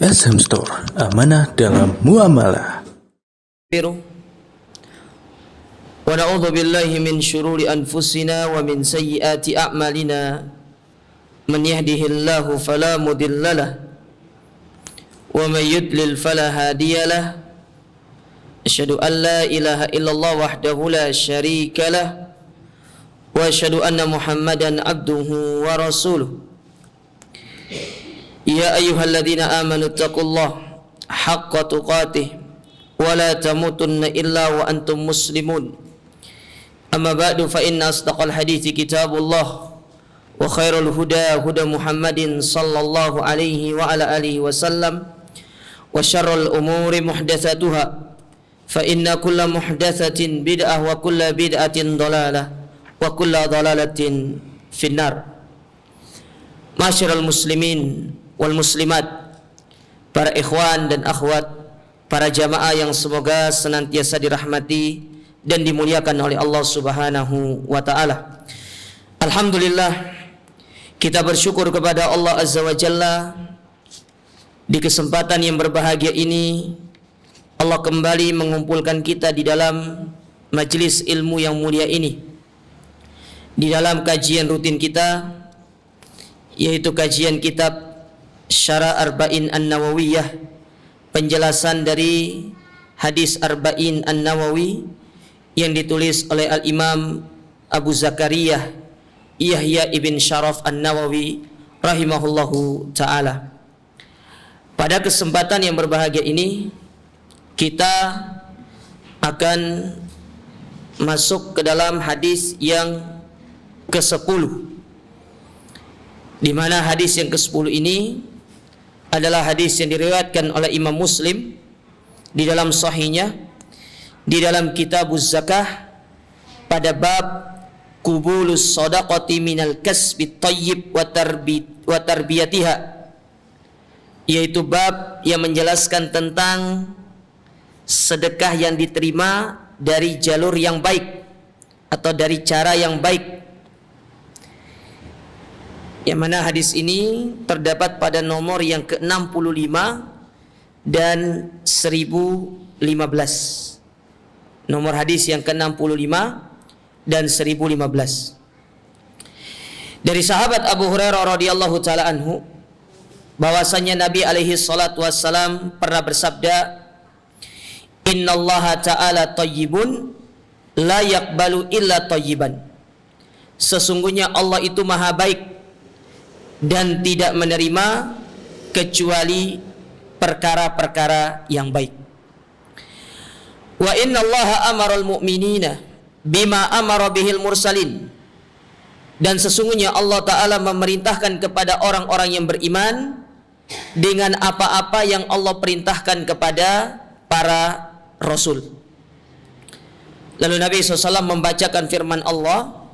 SM Store, amanah dalam muamalah. Wa na'udzu billahi min syururi anfusina wa min sayyiati a'malina. Man yahdihillahu fala mudhillalah wa man yudlil fala hadiyalah. Asyhadu an la ilaha illallah wahdahu la syarikalah wa asyhadu anna Muhammadan abduhu wa rasuluh. Ya ayyuhalladzina amanu taqullaha haqqa tuqatih wa la tamutunna illa wa antum muslimun. Amma ba'du fa inna asdaqal hadithi kitabullah wa khairul huda huda Muhammadin sallallahu alaihi wa ala alihi wasallam wa syarrul umuri muhdatsatuha fa inna kulla muhdatsatin bid'ah wa kulla bid'atin dhalalah wa kulla dhalalatin finnar. Masyarul muslimin wal muslimat, para ikhwan dan akhwat, para jamaah yang semoga senantiasa dirahmati dan dimuliakan oleh Allah Subhanahu wa taala. Alhamdulillah, kita bersyukur kepada Allah Azza wa Jalla di kesempatan yang berbahagia ini Allah kembali mengumpulkan kita di dalam majelis ilmu yang mulia ini, di dalam kajian rutin kita, yaitu kajian kitab Syarah Arba'in An-Nawawiyah, penjelasan dari hadis Arba'in An-Nawawi yang ditulis oleh Al-Imam Abu Zakaria Yahya ibn Sharaf An-Nawawi rahimahullahu ta'ala. Pada kesempatan yang berbahagia ini kita akan masuk ke dalam hadis yang ke-10, di mana hadis yang ke-10 ini adalah hadis yang diriwayatkan oleh Imam Muslim di dalam sahihnya, di dalam Kitabuz Zakah, pada bab Qubulus Shadaqati minal kasbi thayyib wa tarbiyatiha, yaitu bab yang menjelaskan tentang sedekah yang diterima dari jalur yang baik atau dari cara yang baik, yang mana hadis ini terdapat pada nomor yang ke-65 dan 1015. Nomor hadis yang ke-65 dan 1015. Dari sahabat Abu Hurairah radhiyallahu taala anhu, bahwasanya Nabi alaihi salatu wassalam pernah bersabda, "Innallaha ta'ala thayyibun la yaqbalu illa thayyiban." Sesungguhnya Allah itu maha baik dan tidak menerima kecuali perkara-perkara yang baik. Wa innallaha amaral mu'minina bima amara bihil mursalin. Dan sesungguhnya Allah Ta'ala memerintahkan kepada orang-orang yang beriman dengan apa-apa yang Allah perintahkan kepada para rasul. Lalu Nabi SAW membacakan firman Allah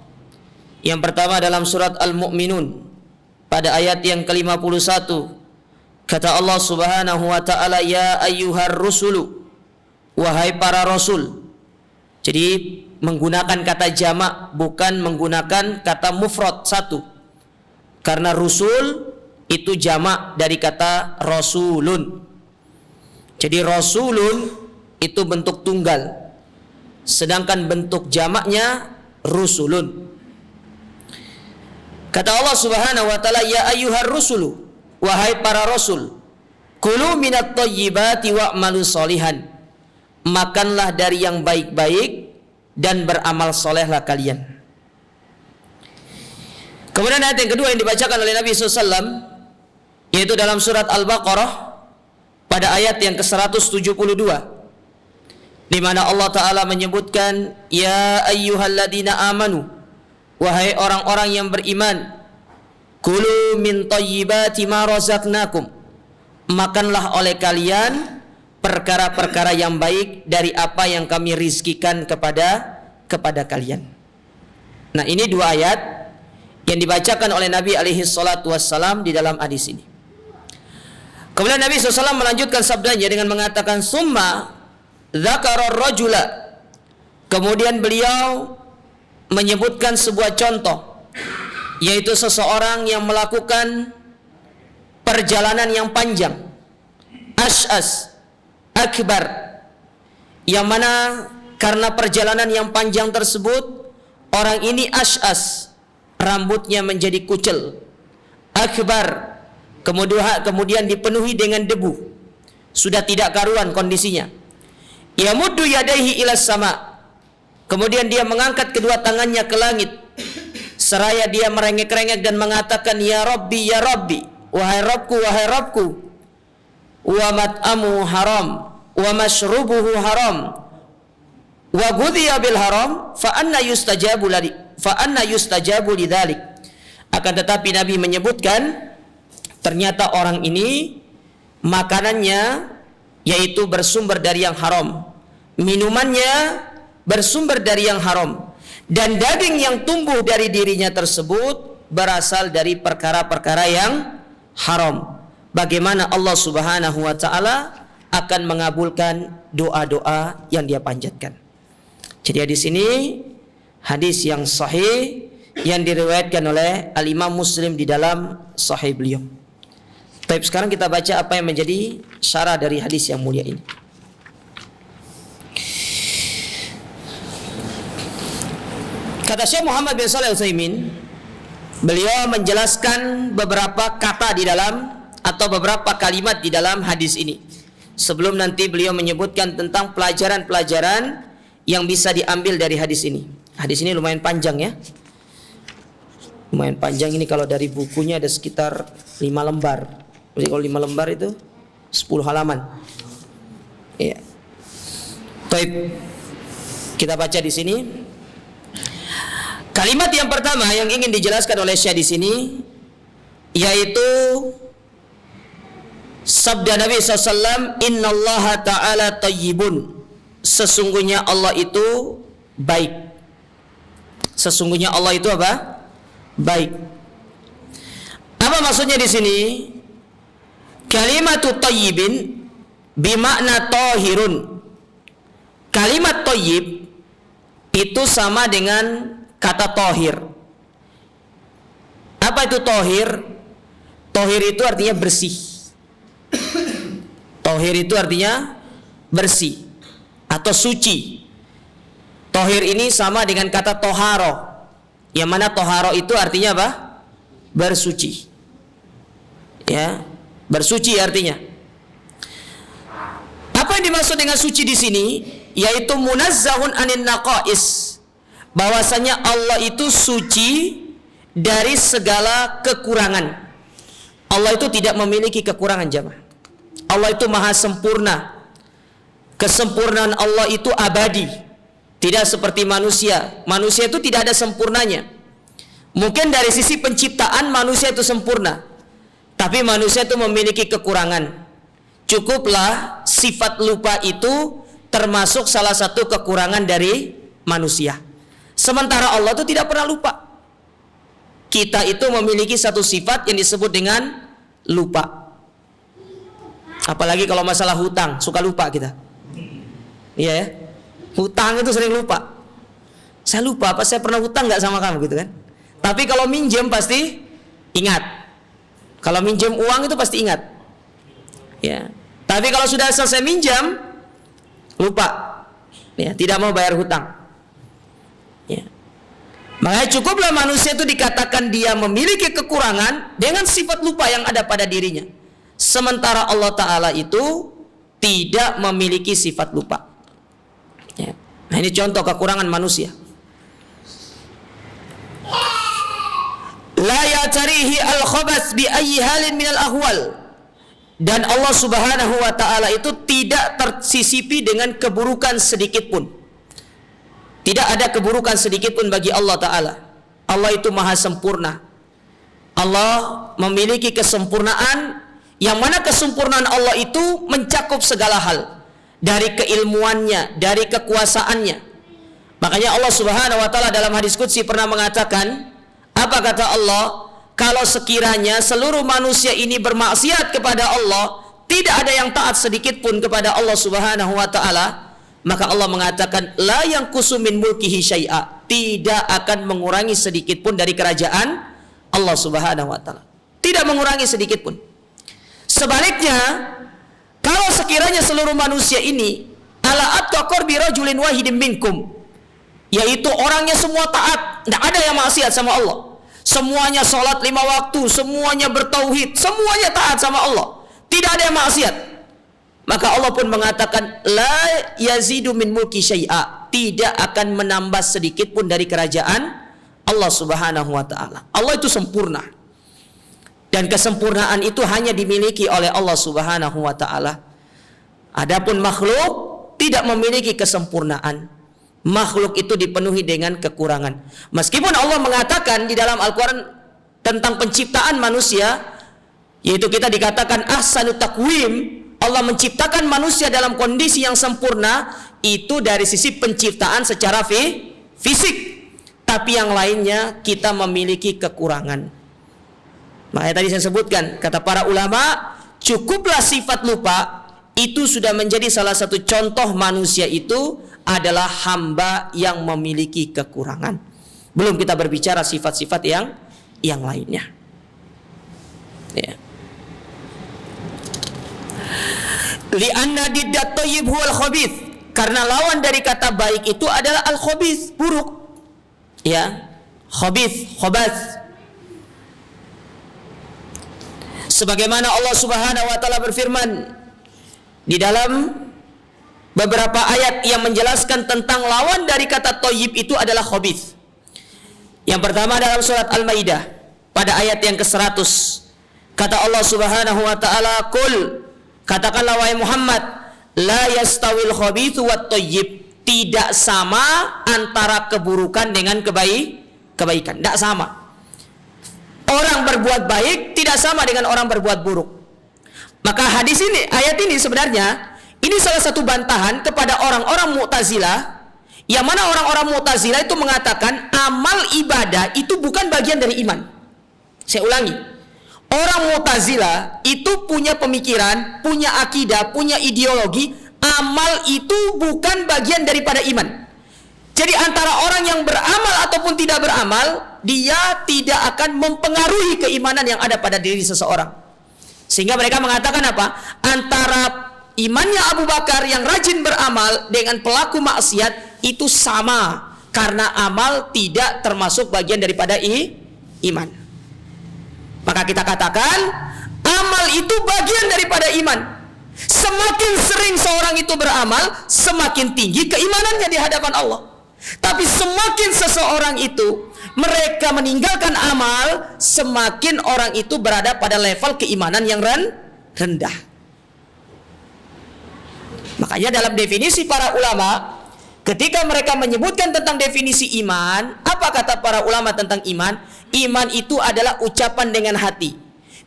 yang pertama dalam surat Al-Mu'minun pada ayat yang ke-51. Kata Allah Subhanahu wa taala, ya ayyuhar rusulu, wahai para rasul. Jadi menggunakan kata jamak, bukan menggunakan kata mufrad satu, karena rusul itu jamak dari kata rasulun. Jadi rasulun itu bentuk tunggal, sedangkan bentuk jamaknya rusulun. Kata Allah Subhanahu wa taala, ya ayyuhar rusulu, wahai para rasul, kulu minat thayyibati wa'malu sholihan. Makanlah dari yang baik-baik dan beramal solehlah kalian. Kemudian ayat yang kedua yang dibacakan oleh Nabi SAW, yaitu dalam surat Al-Baqarah pada ayat yang ke-172, di mana Allah Ta'ala menyebutkan, ya ayyuhalladzina amanu, wahai orang-orang yang beriman, kulu min thayyibati ma razaqnakum, makanlah oleh kalian perkara-perkara yang baik dari apa yang kami rizkikan kepada kalian. Nah, ini dua ayat yang dibacakan oleh Nabi alaihi salatu wassalam di dalam hadis ini. Kemudian Nabi SAW melanjutkan sabdanya dengan mengatakan, summa dzakara rajula, kemudian beliau menyebutkan sebuah contoh, yaitu seseorang yang melakukan perjalanan yang panjang Ash'as akbar, yang mana karena perjalanan yang panjang tersebut orang ini Ash'as, rambutnya menjadi kucel, akbar, kemudian dipenuhi dengan debu, sudah tidak karuan kondisinya. Yamuddu yadaihi ilas sama, kemudian dia mengangkat kedua tangannya ke langit seraya dia merengek-rengek dan mengatakan, ya Rabbi, wahai Rabbku, wa mat'amu haram, wa mashrubuhu haram, wa ghudhiya bil haram, fa anna yustajabu lidzalik. Akan tetapi Nabi menyebutkan ternyata orang ini makanannya yaitu bersumber dari yang haram, minumannya bersumber dari yang haram, dan daging yang tumbuh dari dirinya tersebut berasal dari perkara-perkara yang haram. Bagaimana Allah Subhanahu wa taala akan mengabulkan doa-doa yang dia panjatkan. Jadi di sini hadis yang sahih yang diriwayatkan oleh Al-Imam Muslim di dalam sahih beliau. Baik, sekarang kita baca apa yang menjadi syarah dari hadis yang mulia ini. Kata Syekh Muhammad bin Shalih Al-Utsaimin, beliau menjelaskan beberapa kata di dalam atau beberapa kalimat di dalam hadis ini. Sebelum nanti beliau menyebutkan tentang pelajaran-pelajaran yang bisa diambil dari hadis ini. Hadis ini lumayan panjang ya. Lumayan panjang ini, kalau dari bukunya ada sekitar 5 lembar. Jadi kalau 5 lembar itu 10 halaman. Iya. Baik. Kita baca di sini. Kalimat yang pertama yang ingin dijelaskan oleh Syekh di sini yaitu sabda Nabi SAW, innallaha ta'ala tayyibun, sesungguhnya Allah itu baik. Sesungguhnya Allah itu apa? Baik. Apa maksudnya di sini? Kalimatu tayyibin bimakna tahirun. Kalimat tayyib itu sama dengan kata tahir. Apa itu tahir? Tahir itu artinya bersih. Tahir itu artinya bersih atau suci. Tahir ini sama dengan kata toharo, yang mana toharo itu artinya apa? Bersuci. Ya, bersuci artinya. Apa yang dimaksud dengan suci di sini? Yaitu munazzahun anin naqais. Bahwasanya Allah itu suci dari segala kekurangan. Allah itu tidak memiliki kekurangan, jemaah. Allah itu maha sempurna. Kesempurnaan Allah itu abadi. Tidak seperti manusia. Manusia itu tidak ada sempurnanya. Mungkin dari sisi penciptaan manusia itu sempurna, tapi manusia itu memiliki kekurangan. Cukuplah sifat lupa itu termasuk salah satu kekurangan dari manusia. Sementara Allah itu tidak pernah lupa. Kita itu memiliki satu sifat yang disebut dengan lupa. Apalagi kalau masalah hutang, suka lupa kita. Iya ya. Hutang itu sering lupa. Saya lupa apa saya pernah hutang nggak sama kamu gitu kan. Tapi kalau minjem pasti ingat. Kalau minjem uang itu pasti ingat. Ya. Tapi kalau sudah selesai minjam, lupa. Ya, tidak mau bayar hutang. Ya. Makanya cukuplah manusia itu dikatakan dia memiliki kekurangan dengan sifat lupa yang ada pada dirinya. Sementara Allah Ta'ala itu tidak memiliki sifat lupa. Ya. Nah, ini contoh kekurangan manusia. La yatarihi al-khabas bi ayyi halin minal ahwal. Dan Allah Subhanahu wa Ta'ala itu tidak tersisipi dengan keburukan sedikit pun. Tidak ada keburukan sedikit pun bagi Allah Ta'ala. Allah itu maha sempurna. Allah memiliki kesempurnaan, yang mana kesempurnaan Allah itu mencakup segala hal. Dari keilmuannya, dari kekuasaannya. Makanya Allah Subhanahu wa Ta'ala dalam hadis qudsi pernah mengatakan, apa kata Allah? Kalau sekiranya seluruh manusia ini bermaksiat kepada Allah, tidak ada yang taat sedikit pun kepada Allah Subhanahu wa Ta'ala, maka Allah mengatakan la yanqusu min mulkihi syai'a, tidak akan mengurangi sedikit pun dari kerajaan Allah Subhanahu wa Ta'ala. Tidak mengurangi sedikit pun. Sebaliknya, Kalau sekiranya seluruh manusia ini ala atqa bi rajulin wahidin minkum, yaitu orangnya semua taat, tidak ada yang maksiat sama Allah, semuanya sholat 5 waktu, semuanya bertauhid, semuanya taat sama Allah, tidak ada yang maksiat, maka Allah pun mengatakan la yazidu min mulki syai'a, tidak akan menambah sedikit pun dari kerajaan Allah Subhanahu wa taala. Allah itu sempurna. Dan kesempurnaan itu hanya dimiliki oleh Allah Subhanahu wa taala. Adapun makhluk tidak memiliki kesempurnaan. Makhluk itu dipenuhi dengan kekurangan. Meskipun Allah mengatakan di dalam Al-Qur'an tentang penciptaan manusia, yaitu kita dikatakan ahsanut taqwim, Allah menciptakan manusia dalam kondisi yang sempurna, itu dari sisi penciptaan secara fisik. Tapi yang lainnya kita memiliki kekurangan. Makanya tadi saya sebutkan, kata para ulama, cukuplah sifat lupa, itu sudah menjadi salah satu contoh manusia itu adalah hamba yang memiliki kekurangan. Belum kita berbicara sifat-sifat yang lainnya. Ya. Li'anna diddat thayyib huwal khabith, karena lawan dari kata baik itu adalah al-khabith, buruk. Ya, khabith, khabath. Sebagaimana Allah Subhanahu wa taala berfirman di dalam beberapa ayat yang menjelaskan tentang lawan dari kata thayyib itu adalah khabith. Yang pertama dalam surat Al-Maidah pada ayat yang ke-100, kata Allah Subhanahu wa taala, "Qul," katakanlah wahai Muhammad, "la yastawil khabithu wat thayyib." Tidak sama antara keburukan dengan kebaikan, tidak sama. Orang berbuat baik tidak sama dengan orang berbuat buruk. Maka hadis ini, ayat ini sebenarnya ini salah satu bantahan kepada orang-orang Mu'tazilah, yang mana orang-orang Mu'tazilah itu mengatakan amal ibadah itu bukan bagian dari iman. Saya ulangi, orang Mu'tazilah itu punya pemikiran, punya akidah, punya ideologi, amal itu bukan bagian daripada iman. Jadi antara orang yang beramal ataupun tidak beramal, dia tidak akan mempengaruhi keimanan yang ada pada diri seseorang. Sehingga mereka mengatakan apa? Antara imannya Abu Bakar yang rajin beramal dengan pelaku maksiat itu sama, karena amal tidak termasuk bagian daripada iman. Maka kita katakan amal itu bagian daripada iman. Semakin sering seorang itu beramal, semakin tinggi keimanannya di hadapan Allah. Tapi semakin seseorang itu mereka meninggalkan amal, semakin orang itu berada pada level keimanan yang rendah. Makanya dalam definisi para ulama, ketika mereka menyebutkan tentang definisi iman, apa kata para ulama tentang iman? Iman itu adalah ucapan dengan hati,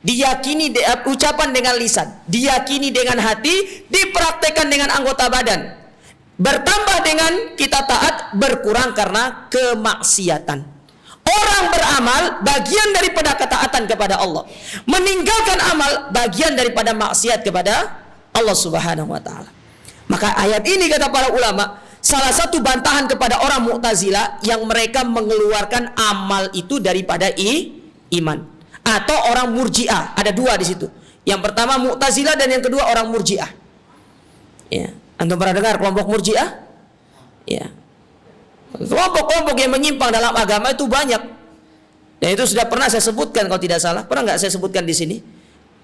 diyakini ucapan dengan lisan, diyakini dengan hati, dipraktekkan dengan anggota badan. Bertambah dengan kita taat, berkurang karena kemaksiatan. Orang beramal bagian daripada ketaatan kepada Allah, meninggalkan amal bagian daripada maksiat kepada Allah Subhanahu wa taala. Maka ayat ini kata para ulama salah satu bantahan kepada orang Mu'tazilah yang mereka mengeluarkan amal itu daripada iman. Atau orang Murji'ah, ada dua di situ. Yang pertama Mu'tazilah dan yang kedua orang Murji'ah. Ya. Antum pernah dengar kelompok Murji'ah? Ya. Kelompok-kelompok yang menyimpang dalam agama itu banyak. Dan itu sudah pernah saya sebutkan kalau tidak salah. Pernah nggak saya sebutkan di sini?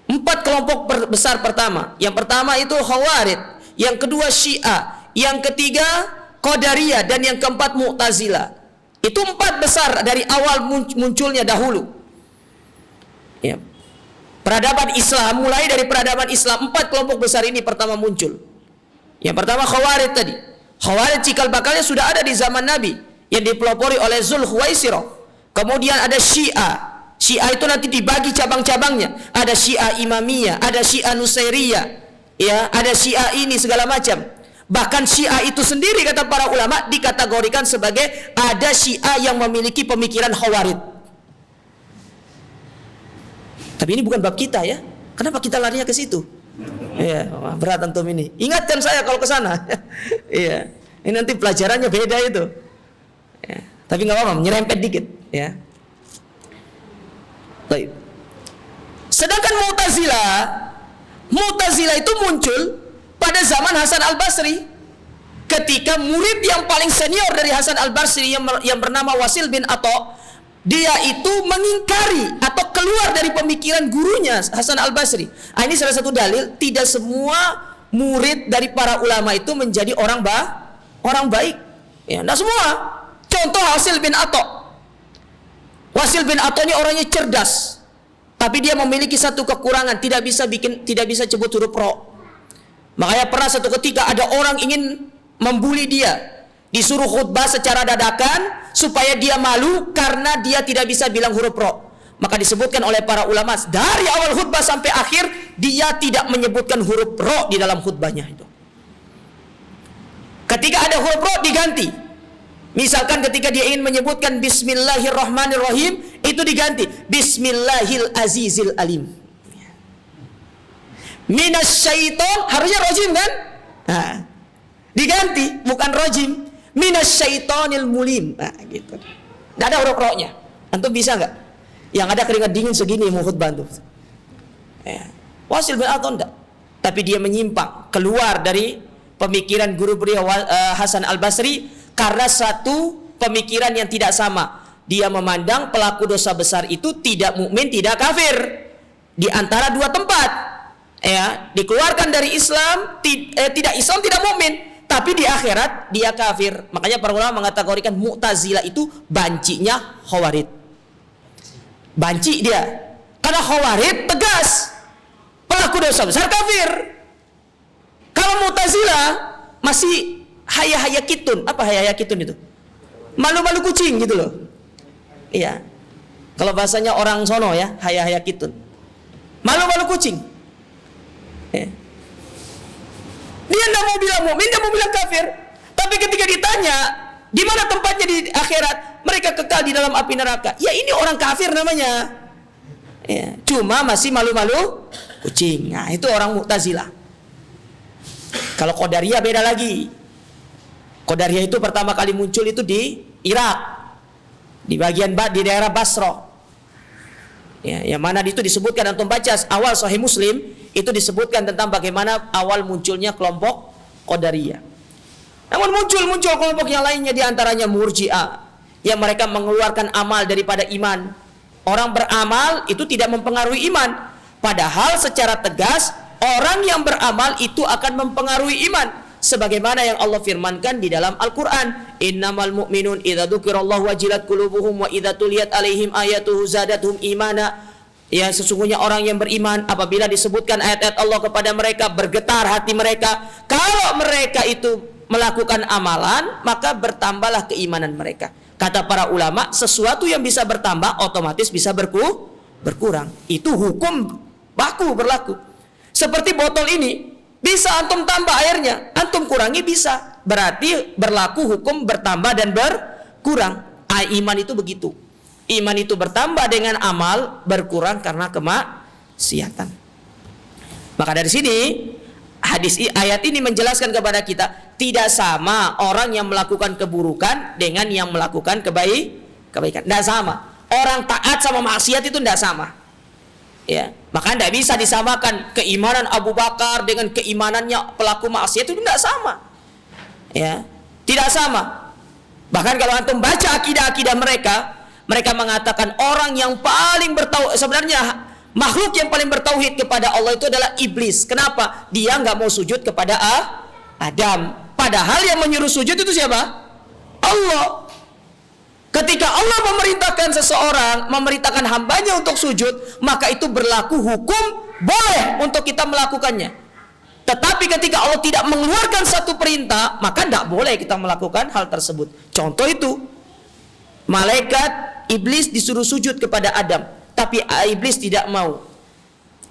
4 kelompok besar pertama. Yang pertama itu Khawarij, yang kedua Syiah, yang ketiga Qadariyah, dan yang keempat Mu'tazilah. Itu 4 besar dari awal munculnya dahulu. Ya. Peradaban Islam, mulai dari peradaban Islam 4 kelompok besar ini pertama muncul. Yang pertama Khawarij tadi. Khawarij cikal bakalnya sudah ada di zaman Nabi, yang dipelopori oleh Zulkhuwaisirah. Kemudian ada Syiah. Syiah itu nanti dibagi cabang-cabangnya. Ada Syiah Imamiyah, ada Syiah Nusairiyah, ya, ada Syiah ini segala macam. Bahkan Syiah itu sendiri kata para ulama dikategorikan sebagai ada Syiah yang memiliki pemikiran Khawarij. Tapi ini bukan bab kita ya. Kenapa kita larinya ke situ? Iya, berat antum ini. Ingatkan saya kalau ke sana. Iya. Ini nanti pelajarannya beda itu. Ya. Tapi nggak apa-apa, nyerempet dikit, ya. Baik. Sedangkan Mu'tazilah, Mu'tazilah itu muncul pada zaman Hasan Al-Basri, ketika murid yang paling senior dari Hasan Al-Basri yang bernama Wasil bin Atha, dia itu mengingkari atau keluar dari pemikiran gurunya Hasan Al-Basri. Ini salah satu dalil tidak semua murid dari para ulama itu menjadi orang baik. Ya, nah semua. Contoh Wasil bin Atha. Wasil bin Atha ini orangnya cerdas, tapi dia memiliki satu kekurangan, tidak bisa sebut huruf ro. Makanya pernah satu ketika ada orang ingin membuli dia, disuruh khutbah secara dadakan supaya dia malu karena dia tidak bisa bilang huruf ro. Maka disebutkan oleh para ulama dari awal khutbah sampai akhir dia tidak menyebutkan huruf ro di dalam khutbahnya itu. Ketika ada huruf ro diganti. Misalkan ketika dia ingin menyebutkan Bismillahirrahmanirrahim, itu diganti Bismillahil Azizil Alim. Minasyaiton, harusnya rojim kan? Nah, diganti, bukan rojim. Minasyaitonil mulim. Nah, gitu. Nggak ada huruf ro-nya. Antum bisa nggak? Yang ada keringat dingin segini mau khutbah tuh. Ya. Wasil bin Atha enggak. Tapi dia menyimpang, keluar dari pemikiran guru beliau Hasan Al-Basri karena satu pemikiran yang tidak sama. Dia memandang pelaku dosa besar itu tidak mukmin, tidak kafir. Di antara dua tempat. Ya, dikeluarkan dari Islam, tidak Islam, tidak mukmin, tapi di akhirat dia kafir. Makanya para ulama mengkategorikan Mu'tazilah itu bancinya Khawarij. Banci dia. Karena Khawarij tegas, pelaku dosa besar kafir. Kalau Mu'tazilah masih haya-haya kitun. Apa haya-haya kitun itu? Malu-malu kucing gitu loh. Iya. Kalau bahasanya orang sono ya, haya-haya kitun. Malu-malu kucing. Ya. Dia tidak mau bilang mukmin, dia mau bilang kafir. Tapi ketika ditanya di mana tempatnya di akhirat, mereka kekal di dalam api neraka. Ya ini orang kafir namanya. Ya. Cuma masih malu-malu kucing. Nah itu orang Mu'tazilah. Kalau Qadariyah beda lagi. Qadariyah itu pertama kali muncul itu di Irak, di daerah Basra. Ya, yang mana itu disebutkan antum baca awal Sahih Muslim itu disebutkan tentang bagaimana awal munculnya kelompok Qadariyah. Namun muncul kelompok yang lainnya, di antaranya Murji'ah yang mereka mengeluarkan amal daripada iman. Orang beramal itu tidak mempengaruhi iman, padahal secara tegas orang yang beramal itu akan mempengaruhi iman. Sebagaimana yang Allah firmankan di dalam Al-Quran, innamal mu'minun idza dzukirallahu wajilat qulubuhum wa idza tuliyat alaihim ayatuhu zadatuhum imana. Ya, sesungguhnya orang yang beriman apabila disebutkan ayat-ayat Allah kepada mereka bergetar hati mereka. Kalau mereka itu melakukan amalan, maka bertambahlah keimanan mereka. Kata para ulama, sesuatu yang bisa bertambah otomatis bisa berkurang. Itu hukum baku berlaku. Seperti botol ini, bisa antum tambah airnya, antum kurangi bisa. Berarti berlaku hukum bertambah dan berkurang. Iman itu begitu. Iman itu bertambah dengan amal, berkurang karena kemaksiatan. Maka dari sini ayat ini menjelaskan kepada kita, tidak sama orang yang melakukan keburukan dengan yang melakukan kebaikan. Tidak sama. Orang taat sama maksiat itu tidak sama. Ya, maka tidak bisa disamakan keimanan Abu Bakar dengan keimanannya pelaku maksiat, itu tidak sama. Ya, tidak sama. Bahkan kalau antum baca akidah-akidah mereka mengatakan orang yang paling bertauhid, sebenarnya makhluk yang paling bertauhid kepada Allah itu adalah iblis. Kenapa? Dia nggak mau sujud kepada Adam. Padahal yang menyuruh sujud itu siapa? Allah. Ketika Allah memerintahkan seseorang, memerintahkan hambanya untuk sujud, maka itu berlaku hukum boleh untuk kita melakukannya. Tetapi ketika Allah tidak mengeluarkan satu perintah, maka tidak boleh kita melakukan hal tersebut. Contoh itu, malaikat iblis disuruh sujud kepada Adam, tapi iblis tidak mau.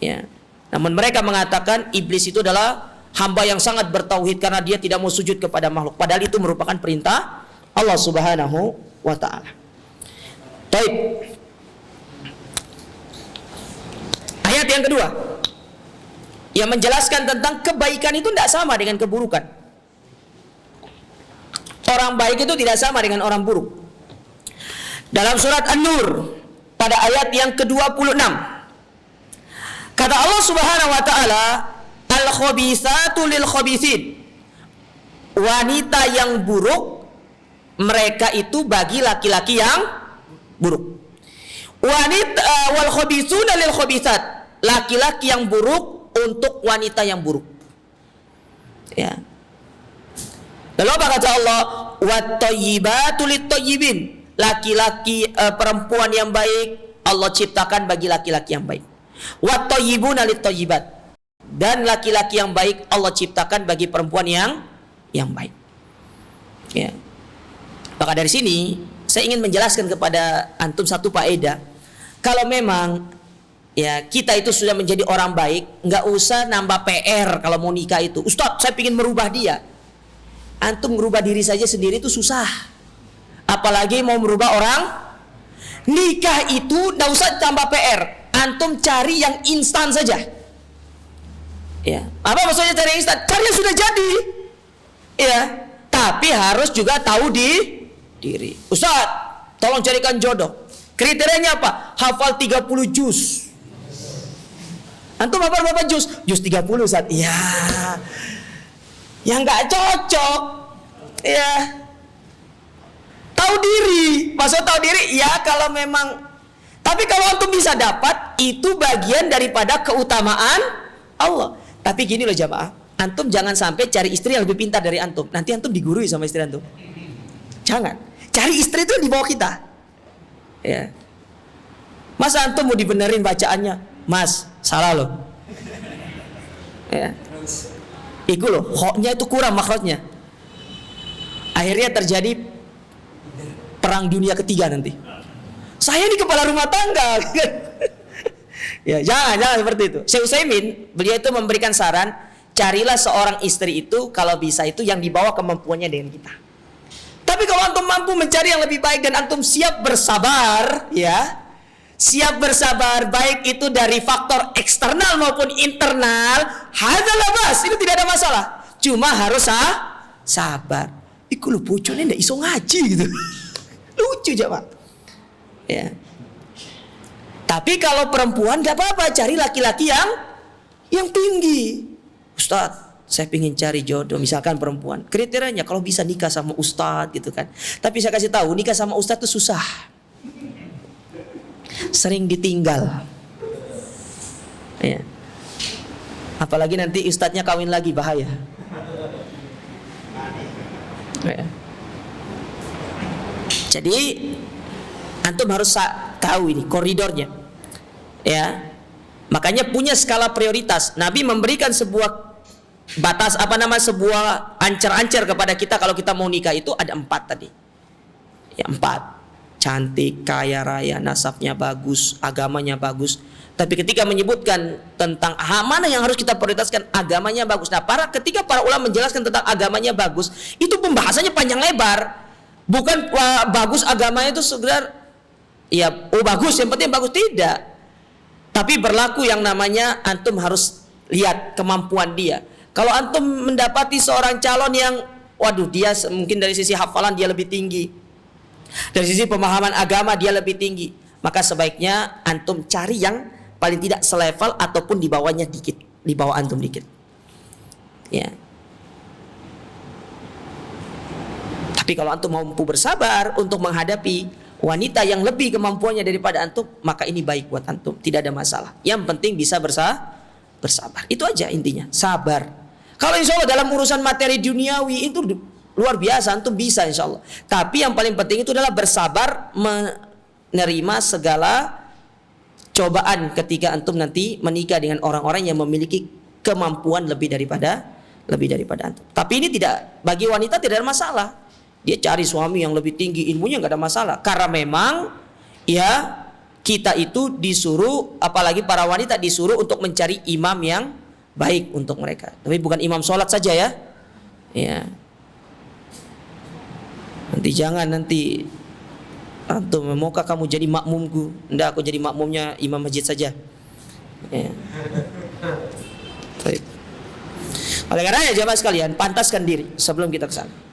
Ya. Namun mereka mengatakan iblis itu adalah hamba yang sangat bertauhid karena dia tidak mau sujud kepada makhluk. Padahal itu merupakan perintah Allah Subhanahu wa ta'ala. Baik. Ayat yang kedua yang menjelaskan tentang kebaikan itu tidak sama dengan keburukan. Orang baik itu tidak sama dengan orang buruk. Dalam surat An-Nur pada ayat yang ke-26 kata Kata Allah Subhanahu wa taala, al-khabithatu lil khabithin. Wanita yang buruk mereka itu bagi laki-laki yang buruk. Wanita wal khabithuna lil khabithat. Laki-laki yang buruk untuk wanita yang buruk. Ya. Lalu apa kata Allah? Wat thayyibatu lit thayyibin. Laki-laki perempuan yang baik Allah ciptakan bagi laki-laki yang baik. Wat thayyibuna lit thayyibat. Dan laki-laki yang baik Allah ciptakan bagi perempuan yang baik. Ya. Maka dari sini saya ingin menjelaskan kepada antum satu faedah. Kalau memang ya kita itu sudah menjadi orang baik, nggak usah nambah PR kalau mau nikah itu. Ustaz, saya ingin merubah dia. Antum merubah diri saja sendiri itu susah. Apalagi mau merubah orang. Nikah itu nggak usah tambah PR. Antum cari yang instan saja. Ya. Apa maksudnya cari instan? Cari yang sudah jadi. Ya. Tapi harus juga tahu diri. Ustaz, tolong carikan jodoh. Kriterianya apa? Hafal 30 juz. Antum hafal berapa juz? Juz 30, Ustaz. Ya. Yang nggak cocok. Ya. Tahu diri. Maksud tahu diri? Ya kalau memang. Tapi kalau antum bisa dapat, itu bagian daripada keutamaan Allah. Tapi gini loh jamaah. Antum jangan sampai cari istri yang lebih pintar dari antum. Nanti antum digurui sama istri antum. Jangan. Cari istri itu di bawah kita. Ya. Masa antum mau dibenerin bacaannya? Mas, salah loh. Ya. Iku loh, hoknya itu kurang makhrajnya. Akhirnya terjadi perang dunia ketiga nanti. Saya ini kepala rumah tangga. Ya, jangan seperti itu. Syekh Utsaimin, beliau itu memberikan saran, carilah seorang istri itu kalau bisa itu yang dibawa kemampuannya dengan kita. Tapi kalau antum mampu mencari yang lebih baik dan antum siap bersabar, ya. Siap bersabar, baik itu dari faktor eksternal maupun internal, hadzalah bas, itu tidak ada masalah. Cuma harus sabar. Iku lu bojone ndak iso ngaji gitu. Lucu aja, Pak. Ya. Tapi kalau perempuan nggak apa-apa, cari laki-laki yang tinggi. Ustaz, saya ingin cari jodoh, misalkan perempuan. Kriterianya kalau bisa nikah sama ustadz gitu kan. Tapi saya kasih tahu, nikah sama ustadz itu susah. Sering ditinggal. Ya. Apalagi nanti ustadznya kawin lagi, bahaya. Ya. Jadi antum harus tahu ini koridornya. Ya. Makanya punya skala prioritas. Nabi memberikan sebuah batas sebuah ancar-ancar kepada kita kalau kita mau nikah itu ada 4 tadi. Ya 4. Cantik, kaya raya, nasabnya bagus, agamanya bagus. Tapi ketika menyebutkan tentang mana yang harus kita prioritaskan, agamanya bagus. Nah, ketika para ulama menjelaskan tentang agamanya bagus, itu pembahasannya panjang lebar. Bukan bagus agamanya itu sekedar ya bagus, yang penting bagus, tidak. Tapi berlaku yang namanya antum harus lihat kemampuan dia. Kalau antum mendapati seorang calon yang waduh dia mungkin dari sisi hafalan dia lebih tinggi, dari sisi pemahaman agama dia lebih tinggi, maka sebaiknya antum cari yang paling tidak selevel ataupun di bawahnya dikit, di bawah antum dikit. Ya. Tapi kalau antum mampu bersabar untuk menghadapi wanita yang lebih kemampuannya daripada antum, maka ini baik buat antum, tidak ada masalah. Yang penting bisa bersabar. Itu aja intinya, sabar. Kalau insya Allah dalam urusan materi duniawi itu luar biasa, antum bisa insya Allah. Tapi yang paling penting itu adalah bersabar menerima segala cobaan ketika antum nanti menikah dengan orang-orang yang memiliki kemampuan lebih daripada antum. Tapi ini tidak, bagi wanita tidak ada masalah. Dia cari suami yang lebih tinggi ilmunya, nggak ada masalah. Karena memang ya kita itu disuruh, apalagi para wanita disuruh untuk mencari imam yang baik untuk mereka. Tapi bukan imam sholat saja ya. Ya. Nanti antum maukah kamu jadi makmumku? Enggak, aku jadi makmumnya imam masjid saja. Ya. Baik. Oleh karenanya jamaah sekalian, pantaskan diri sebelum kita ke sana.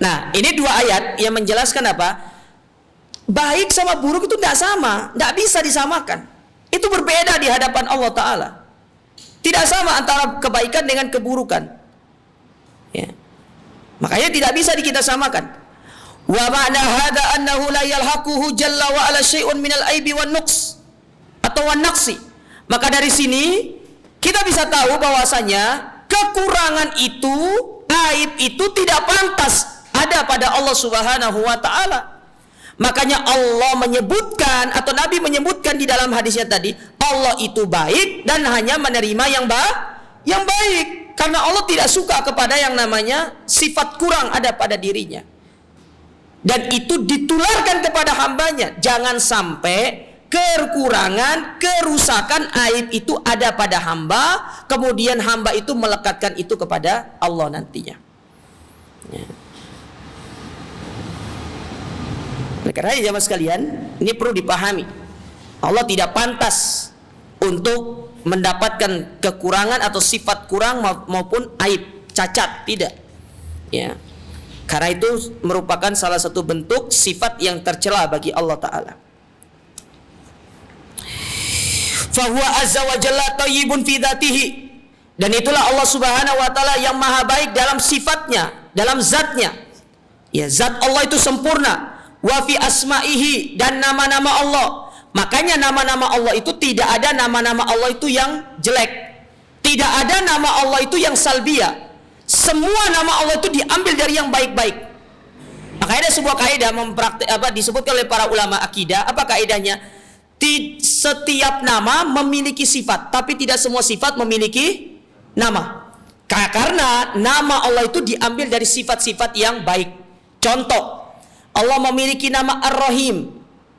Nah, ini 2 ayat yang menjelaskan apa? Baik sama buruk itu tidak sama, tidak bisa disamakan. Itu itu berbeda di hadapan Allah Ta'ala. Tidak sama antara kebaikan dengan keburukan. Ya. Makanya tidak bisa kita samakan. Wa ma'na hadza annahu la yalhaquhu jalla wa ala syai'un minal aibi wan nuqs atau wan naqsi. Maka dari sini kita bisa tahu bahwasanya kekurangan itu, aib itu tidak pantas ada pada Allah Subhanahu wa taala. Makanya Allah menyebutkan atau Nabi menyebutkan di dalam hadisnya tadi, Allah itu baik dan hanya menerima yang baik. Karena Allah tidak suka kepada yang namanya sifat kurang ada pada dirinya. Dan itu ditularkan kepada hambanya. Jangan sampai kekurangan, kerusakan, aib itu ada pada hamba, kemudian hamba itu melekatkan itu kepada Allah nantinya. Ya. Karena jamaah sekalian, ini perlu dipahami. Allah tidak pantas untuk mendapatkan kekurangan atau sifat kurang maupun aib, cacat, tidak. Ya. Karena itu merupakan salah satu bentuk sifat yang tercela bagi Allah Ta'ala. Fahuwa azza wa jalla thayyibun fi dzatihi. Dan itulah Allah Subhanahu wa taala yang maha baik dalam sifatnya, dalam zatnya. Ya, zat Allah itu sempurna. Wa fi asma'ihi, dan nama-nama Allah. Makanya nama-nama Allah itu tidak ada nama-nama Allah itu yang jelek. Tidak ada nama Allah itu yang salbiyah. Semua nama Allah itu diambil dari yang baik-baik. Makanya ada sebuah kaidah disebutkan oleh para ulama akidah. Apa kaidahnya? Setiap nama memiliki sifat, tapi tidak semua sifat memiliki nama. Karena nama Allah itu diambil dari sifat-sifat yang baik. Contoh, Allah memiliki nama Ar-Rahim.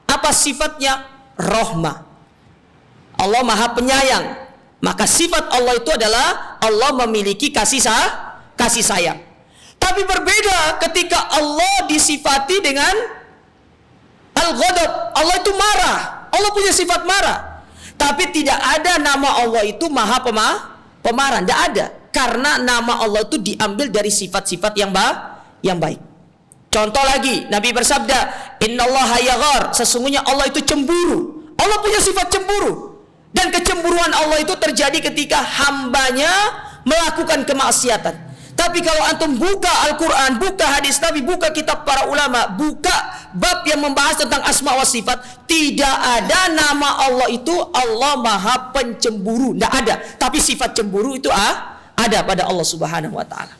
Apa sifatnya? Rahmah. Allah Maha Penyayang. Maka sifat Allah itu adalah Allah memiliki kasih sayang. Tapi berbeda ketika Allah disifati dengan Al-Ghadab. Allah itu marah. Allah punya sifat marah. Tapi tidak ada nama Allah itu Maha Pemarah. Tidak ada. Karena nama Allah itu diambil dari sifat-sifat yang baik. Contoh lagi, Nabi bersabda, Innallaha yaghar, sesungguhnya Allah itu cemburu. Allah punya sifat cemburu. Dan kecemburuan Allah itu terjadi ketika hambanya melakukan kemaksiatan. Tapi kalau antum buka Al-Quran, buka hadis Nabi, buka kitab para ulama, buka bab yang membahas tentang asma wa sifat, tidak ada nama Allah itu Allah Maha Pencemburu. Tidak ada. Tapi sifat cemburu itu ada pada Allah Subhanahu wa ta'ala.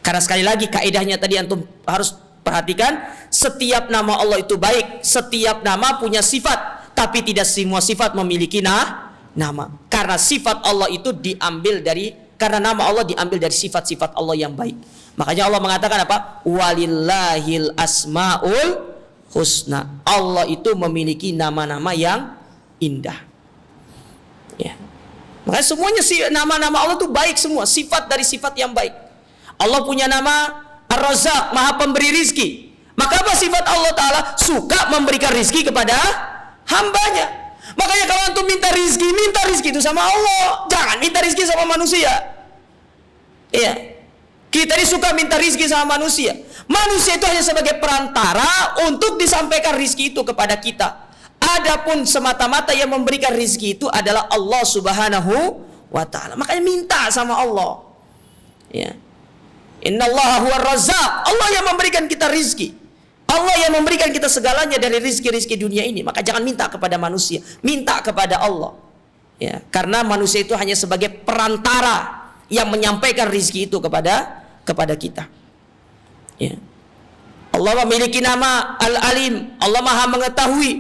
Karena sekali lagi kaidahnya tadi antum harus perhatikan, setiap nama Allah itu baik, setiap nama punya sifat, tapi tidak semua sifat memiliki nama. Karena sifat Allah itu karena nama Allah diambil dari sifat-sifat Allah yang baik. Makanya Allah mengatakan apa? Walillahil asmaul husna. Allah itu memiliki nama-nama yang indah. Ya. Makanya semuanya nama-nama Allah itu baik semua, sifat dari sifat yang baik. Allah punya nama Ar-Razzaq, Maha Pemberi rizki. Maka apa sifat Allah Ta'ala? Suka memberikan rizki kepada hambanya. Makanya kalau antum minta rizki itu sama Allah. Jangan minta rizki sama manusia. Iya. Kita ini suka minta rizki sama manusia. Manusia itu hanya sebagai perantara untuk disampaikan rizki itu kepada kita. Adapun semata-mata yang memberikan rizki itu adalah Allah Subhanahu wa ta'ala. Makanya minta sama Allah. Ya. Innallaha huwar razzaq. Allah yang memberikan kita rizki. Allah yang memberikan kita segalanya dari rizki-rizki dunia ini. Maka jangan minta kepada manusia, minta kepada Allah. Ya, karena manusia itu hanya sebagai perantara yang menyampaikan rizki itu kepada kita. Ya. Allah memiliki nama Al-Alim. Allah Maha mengetahui.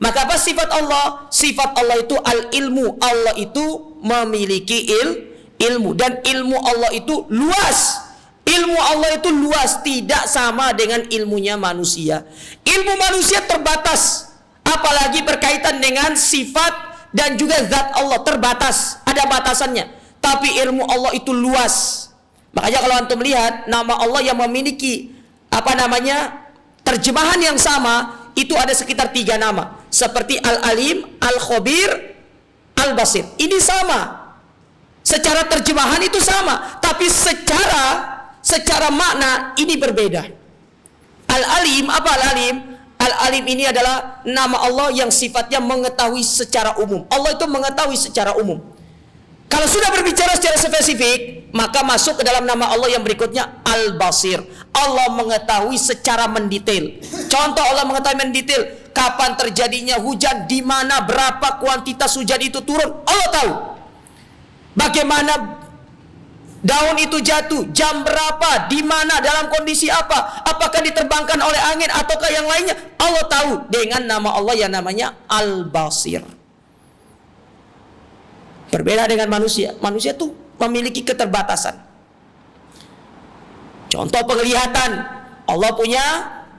Maka apa sifat Allah? Sifat Allah itu al-ilmu. Allah itu memiliki ilmu. Dan ilmu Allah itu luas. Ilmu Allah itu luas, tidak sama dengan ilmunya manusia. Ilmu manusia terbatas, apalagi berkaitan dengan sifat dan juga zat Allah terbatas, ada batasannya. Tapi ilmu Allah itu luas. Makanya kalau antum lihat nama Allah yang memiliki terjemahan yang sama, itu ada sekitar 3 nama. Seperti Al-Alim, Al-Khabir, Al-Basir. Ini sama. Secara terjemahan itu sama, tapi secara makna ini berbeda. Al-Alim, apa Al-Alim? Al-Alim ini adalah nama Allah yang sifatnya mengetahui secara umum. Allah itu mengetahui secara umum. Kalau sudah berbicara secara spesifik, maka masuk ke dalam nama Allah yang berikutnya, Al-Basir. Allah mengetahui secara mendetail. Contoh Allah mengetahui mendetail, kapan terjadinya hujan, di mana, berapa kuantitas hujan itu turun, Allah tahu. Bagaimana daun itu jatuh, jam berapa, di mana, dalam kondisi apa, apakah diterbangkan oleh angin ataukah yang lainnya, Allah tahu dengan nama Allah yang namanya Al-Basir. Berbeda dengan manusia. Manusia itu memiliki keterbatasan. Contoh penglihatan, Allah punya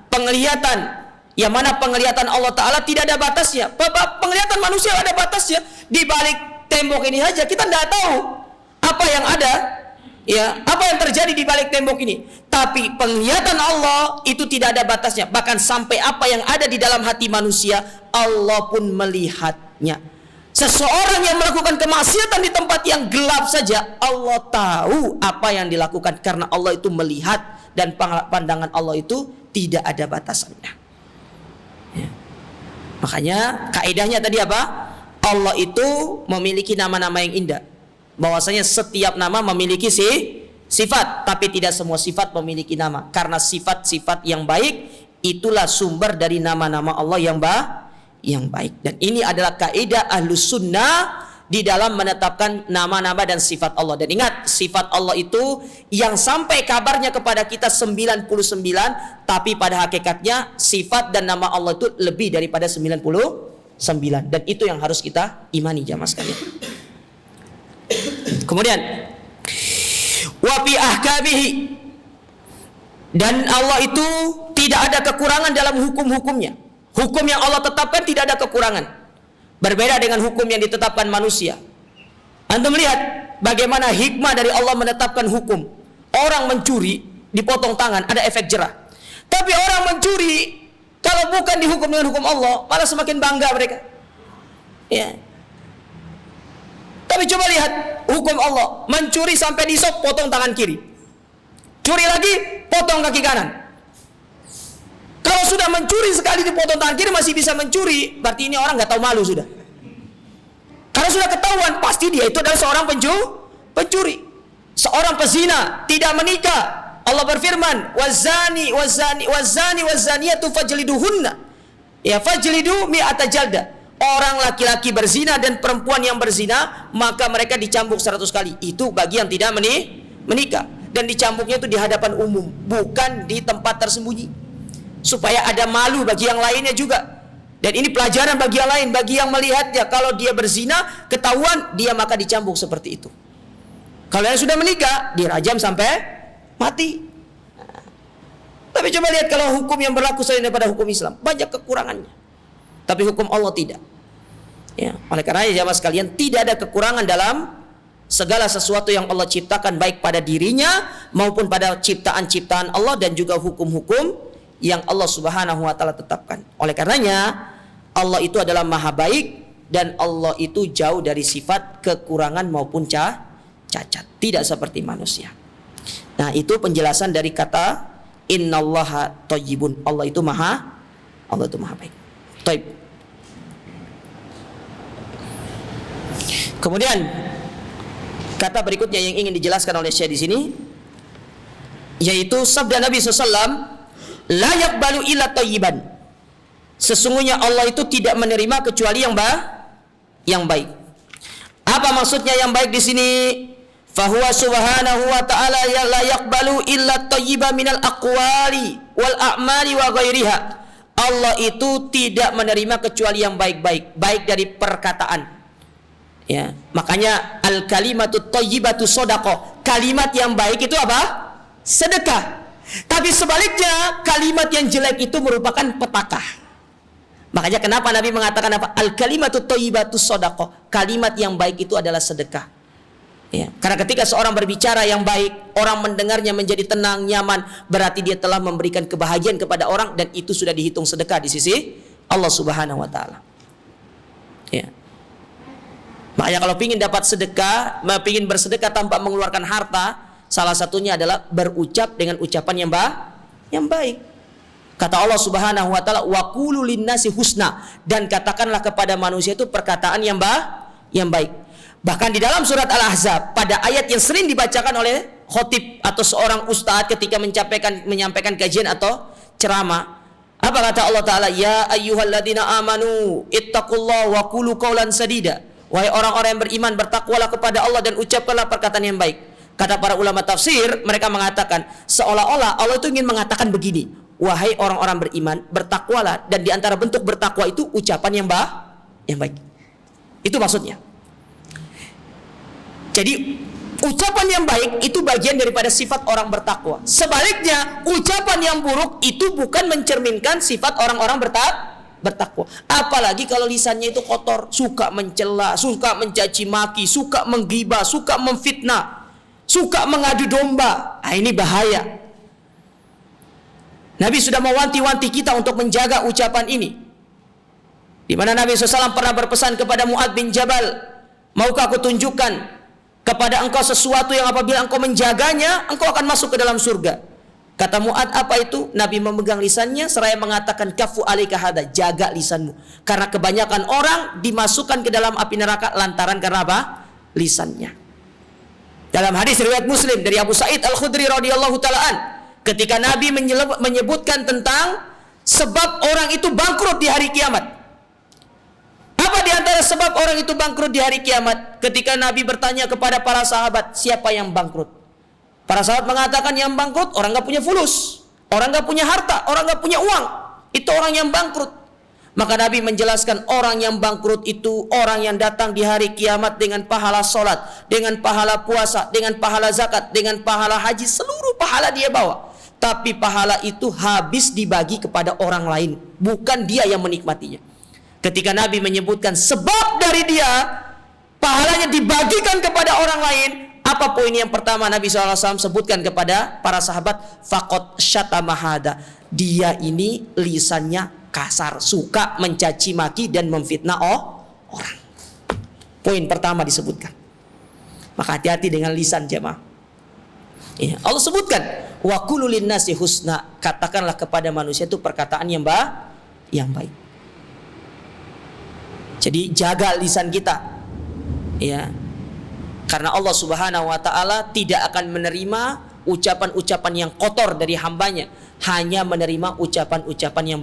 penglihatan, yang mana penglihatan Allah Ta'ala tidak ada batasnya. Penglihatan manusia ada batasnya. Di balik tembok ini saja kita tidak tahu apa yang ada, ya, apa yang terjadi di balik tembok ini. Tapi penglihatan Allah itu tidak ada batasnya. Bahkan sampai apa yang ada di dalam hati manusia, Allah pun melihatnya. Seseorang yang melakukan kemaksiatan di tempat yang gelap saja, Allah tahu apa yang dilakukan, karena Allah itu melihat dan pandangan Allah itu tidak ada batasannya. Ya. Makanya kaidahnya tadi apa? Allah itu memiliki nama-nama yang indah. Bahwasanya setiap nama memiliki sifat, tapi tidak semua sifat memiliki nama. Karena sifat-sifat yang baik itulah sumber dari nama-nama Allah yang baik. Dan ini adalah kaidah Ahlus Sunnah di dalam menetapkan nama-nama dan sifat Allah. Dan ingat, sifat Allah itu yang sampai kabarnya kepada kita 99, tapi pada hakikatnya sifat dan nama Allah itu lebih daripada 99. Dan itu yang harus kita imani, jamaah sekalian. Kemudian wa fi ahkamihi, dan Allah itu tidak ada kekurangan dalam hukum-hukumnya. Hukum yang Allah tetapkan tidak ada kekurangan. Berbeda dengan hukum yang ditetapkan manusia. Antum lihat bagaimana hikmah dari Allah menetapkan hukum. Orang mencuri dipotong tangan, ada efek jerah. Tapi orang mencuri kalau bukan dihukum dengan hukum Allah, malah semakin bangga mereka. Ya. Tapi coba lihat hukum Allah, mencuri sampai disop, potong tangan kiri. Curi lagi, potong kaki kanan. Kalau sudah mencuri sekali dipotong tangan kiri masih bisa mencuri, berarti ini orang nggak tahu malu sudah. Karena sudah ketahuan pasti dia itu adalah seorang pencuri, seorang pezina, tidak menikah. Allah berfirman, wazaniyatu fajliduhunna, ya fajlidu mi'ata jalda. Orang laki-laki berzina dan perempuan yang berzina, maka mereka dicambuk 100 kali. Itu bagi yang tidak menikah. Dan dicambuknya itu di hadapan umum, bukan di tempat tersembunyi, supaya ada malu bagi yang lainnya juga. Dan ini pelajaran bagi yang lain, bagi yang melihatnya. Kalau dia berzina, ketahuan, dia maka dicambuk seperti itu. Kalau yang sudah menikah, dirajam sampai mati. Tapi coba lihat kalau hukum yang berlaku selain daripada hukum Islam, banyak kekurangannya. Tapi hukum Allah tidak. Ya, oleh karena jamaah sekalian, tidak ada kekurangan dalam segala sesuatu yang Allah ciptakan, baik pada dirinya maupun pada ciptaan-ciptaan Allah, dan juga hukum-hukum yang Allah Subhanahu wa taala tetapkan. Oleh karenanya Allah itu adalah maha baik, dan Allah itu jauh dari sifat kekurangan maupun cacat, tidak seperti manusia. Nah, itu penjelasan dari kata innallaha thayyibun. Allah itu maha baik. Thayyib. Kemudian kata berikutnya yang ingin dijelaskan oleh Syekh di sini, yaitu sabda Nabi SAW, la yaqbalu illa thayyiban. Sesungguhnya Allah itu tidak menerima kecuali yang baik. Apa maksudnya yang baik di sini? Fahuwa subhanahu wa ta'ala la yaqbalu illa thayyiba minal aqwali wal a'mali wa ghairiha. Allah itu tidak menerima kecuali yang baik-baik, baik dari perkataan. Ya, makanya al kalimatut thayyibatu shadaqah. Kalimat yang baik itu apa? Sedekah. Tapi sebaliknya, kalimat yang jelek itu merupakan petaka. Makanya kenapa Nabi mengatakan apa? Al-kalimatut thayyibatu shadaqah. Kalimat yang baik itu adalah sedekah. Ya, karena ketika seorang berbicara yang baik, orang mendengarnya menjadi tenang, nyaman, berarti dia telah memberikan kebahagiaan kepada orang, dan itu sudah dihitung sedekah di sisi Allah Subhanahu wa taala. Ya. Makanya kalau ingin dapat sedekah, ingin bersedekah tanpa mengeluarkan harta, salah satunya adalah berucap dengan ucapan yang baik. Kata Allah Subhanahu wa taala, wa qulu linnasi husna, dan katakanlah kepada manusia itu perkataan yang baik. Bahkan di dalam surat Al-Ahzab pada ayat yang sering dibacakan oleh khotib atau seorang ustadz ketika menyampaikan kajian atau ceramah, apa kata Allah taala? Ya ayyuhalladzina amanu ittaqullaha wa qulu qaulan sadida. Wahai orang-orang yang beriman, bertakwalah kepada Allah dan ucapkanlah perkataan yang baik. Kata para ulama tafsir, mereka mengatakan seolah-olah Allah itu ingin mengatakan begini, wahai orang-orang beriman, bertakwalah, dan di antara bentuk bertakwa itu ucapan yang baik. Itu maksudnya. Jadi ucapan yang baik itu bagian daripada sifat orang bertakwa. Sebaliknya, ucapan yang buruk itu bukan mencerminkan sifat orang-orang bertakwa. Apalagi kalau lisannya itu kotor, suka mencela, suka mencaci maki, suka menggibah, suka memfitnah, suka mengadu domba. Ini bahaya. Nabi sudah mewanti-wanti kita untuk menjaga ucapan ini. Di mana Nabi SAW pernah berpesan kepada Mu'adz bin Jabal, maukah aku tunjukkan kepada engkau sesuatu yang apabila engkau menjaganya, engkau akan masuk ke dalam surga. Kata Mu'adz, apa itu? Nabi memegang lisannya seraya mengatakan, kafu alaika hada, jaga lisanmu. Karena kebanyakan orang dimasukkan ke dalam api neraka lantaran karena apa? Lisannya. Dalam hadis riwayat Muslim dari Abu Sa'id Al-Khudri radhiyallahu ta'ala, ketika Nabi menyebutkan tentang sebab orang itu bangkrut di hari kiamat. Apa di antara sebab orang itu bangkrut di hari kiamat? Ketika Nabi bertanya kepada para sahabat, siapa yang bangkrut? Para sahabat mengatakan yang bangkrut orang gak punya fulus, orang gak punya harta, orang gak punya uang. Itu orang yang bangkrut. Maka Nabi menjelaskan orang yang bangkrut itu orang yang datang di hari kiamat dengan pahala sholat, dengan pahala puasa, dengan pahala zakat, dengan pahala haji, seluruh pahala dia bawa. Tapi pahala itu habis dibagi kepada orang lain, bukan dia yang menikmatinya. Ketika Nabi menyebutkan sebab dari dia pahalanya dibagikan kepada orang lain, apa poin yang pertama Nabi SAW sebutkan kepada para sahabat? Faqad syatama hada, dia ini lisannya kasar, suka mencaci maki dan memfitnah orang. Poin pertama disebutkan. Maka hati-hati dengan lisan jemaah. Ya, Allah sebutkan wa qulu linnasi husna, katakanlah kepada manusia itu perkataan yang baik. Jadi jaga lisan kita, ya, karena Allah Subhanahu wa taala tidak akan menerima ucapan-ucapan yang kotor dari hambanya, hanya menerima ucapan-ucapan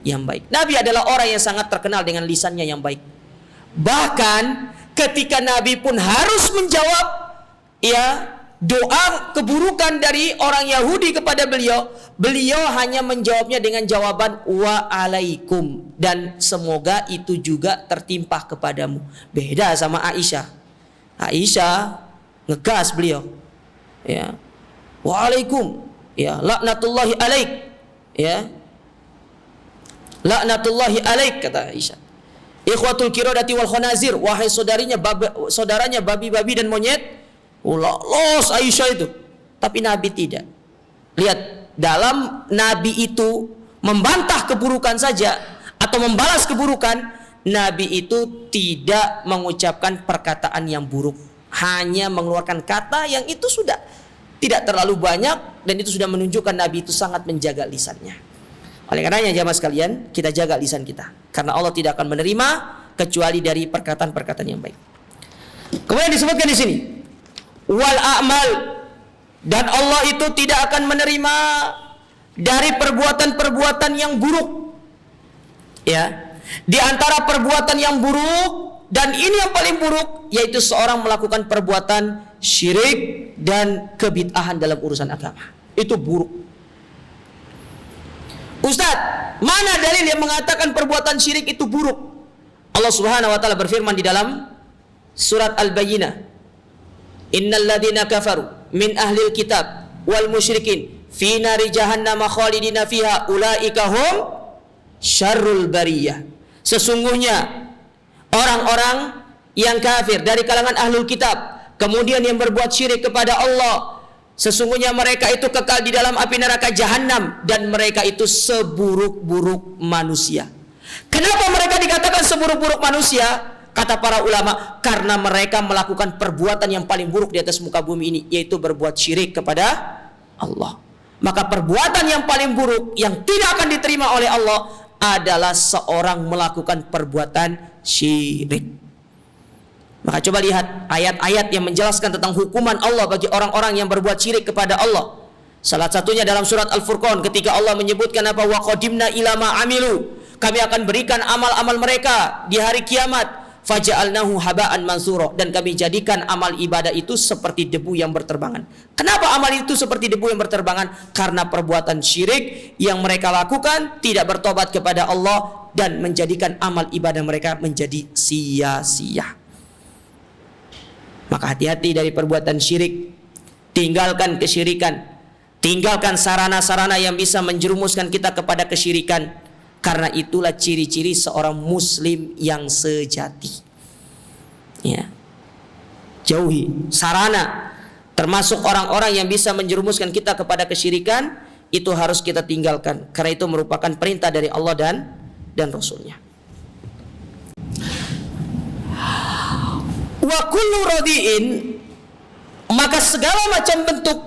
yang baik. Nabi adalah orang yang sangat terkenal dengan lisannya yang baik. Bahkan ketika Nabi pun harus menjawab, ya, doa keburukan dari orang Yahudi kepada beliau, beliau hanya menjawabnya dengan jawaban wa alaikum, dan semoga itu juga tertimpa kepadamu. Beda sama Aisyah. Aisyah ngegas beliau, ya, wa alaikum, ya, laknatullahi alaik, ya, laknatullahi alaik, kata Aisyah. Ikhwatul kiradati wal khanazir, wahai saudaranya babi-babi dan monyet. Lolos Aisyah itu. Tapi Nabi tidak. Lihat, dalam Nabi itu membantah keburukan saja atau membalas keburukan, Nabi itu tidak mengucapkan perkataan yang buruk, hanya mengeluarkan kata yang itu sudah tidak terlalu banyak, dan itu sudah menunjukkan Nabi itu sangat menjaga lisannya. Oleh karenanya jamaah sekalian, kita jaga lisan kita, karena Allah tidak akan menerima kecuali dari perkataan-perkataan yang baik. Kemudian disebutkan di sini wal a'mal, dan Allah itu tidak akan menerima dari perbuatan-perbuatan yang buruk. Ya, di antara perbuatan yang buruk, dan ini yang paling buruk, yaitu seorang melakukan perbuatan syirik dan kebid'ahan dalam urusan agama. Itu buruk. Ustaz, mana dalil yang mengatakan perbuatan syirik itu buruk? Allah Subhanahu wa taala berfirman di dalam surat Al-Bayyinah, innal ladzina kafaru min ahlil kitab wal musyrikin fi nari jahannam khalidina fiha ulaika hum syarrul bariyah. Sesungguhnya orang-orang yang kafir dari kalangan ahlul kitab kemudian yang berbuat syirik kepada Allah, sesungguhnya mereka itu kekal di dalam api neraka jahanam, dan mereka itu seburuk-buruk manusia. Kenapa mereka dikatakan seburuk-buruk manusia? Kata para ulama, karena mereka melakukan perbuatan yang paling buruk di atas muka bumi ini, yaitu berbuat syirik kepada Allah. Maka perbuatan yang paling buruk yang tidak akan diterima oleh Allah adalah seorang melakukan perbuatan syirik. Maka coba lihat ayat-ayat yang menjelaskan tentang hukuman Allah bagi orang-orang yang berbuat syirik kepada Allah. Salah satunya dalam surat Al-Furqan ketika Allah menyebutkan apa, wa qadimna ila ma amilu, kami akan berikan amal-amal mereka di hari kiamat, faja'alnahu haba'an mansura, dan kami jadikan amal ibadah itu seperti debu yang berterbangan. Kenapa amal itu seperti debu yang berterbangan? Karena perbuatan syirik yang mereka lakukan, tidak bertobat kepada Allah, dan menjadikan amal ibadah mereka menjadi sia-sia. Maka hati-hati dari perbuatan syirik. Tinggalkan kesyirikan, tinggalkan sarana-sarana yang bisa menjerumuskan kita kepada kesyirikan. Karena itulah ciri-ciri seorang muslim yang sejati. Ya. Jauhi sarana, termasuk orang-orang yang bisa menjerumuskan kita kepada kesyirikan, itu harus kita tinggalkan. Karena itu merupakan perintah dari Allah dan Rasulnya. Wa kullu radiin, maka segala macam bentuk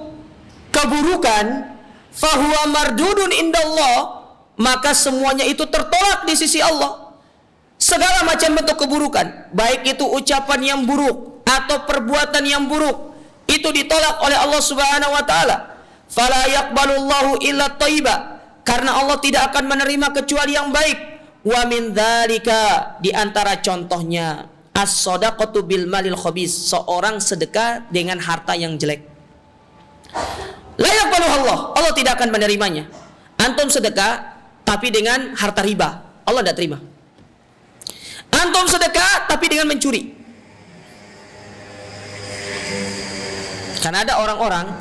keburukan, fahuwa mardudun indallah, maka semuanya itu tertolak di sisi Allah. Segala macam bentuk keburukan, baik itu ucapan yang buruk atau perbuatan yang buruk, itu ditolak oleh Allah Subhanahu wa taala. Fala yaqbalullahu illa thayyiba, karena Allah tidak akan menerima kecuali yang baik. Wa min dzalika, di antara contohnya, as-shadaqatu bil malil khabis, seorang sedekah dengan harta yang jelek. La yaqbalu Allah tidak akan menerimanya. Antum sedekah tapi dengan harta riba, Allah tidak terima. Antum sedekah tapi dengan mencuri. Karena ada orang-orang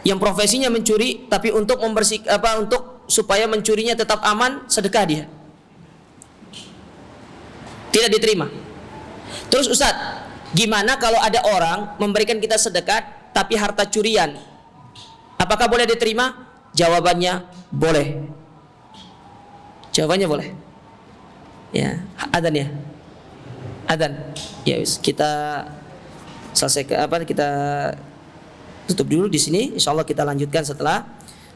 yang profesinya mencuri, tapi untuk untuk supaya mencurinya tetap aman, sedekah dia. Tidak diterima. Terus Ustadz, gimana kalau ada orang memberikan kita sedekah tapi harta curian? Apakah boleh diterima? Jawabannya boleh. Jawabannya boleh. Ya, adzan ya. Adzan. Ya, kita selesai kita tutup dulu di sini. Insyaallah kita lanjutkan setelah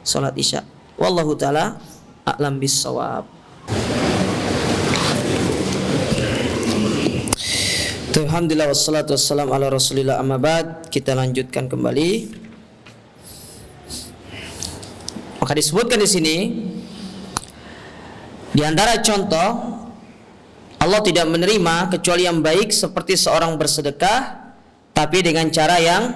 salat Isya. Wallahu taala a'lam bissawab. Alhamdulillah wassalatu wassalamu ala Rasulillah, amma ba'd. Kita lanjutkan kembali. Maka disebutkan di sini di antara contoh Allah tidak menerima kecuali yang baik, seperti seorang bersedekah tapi dengan cara yang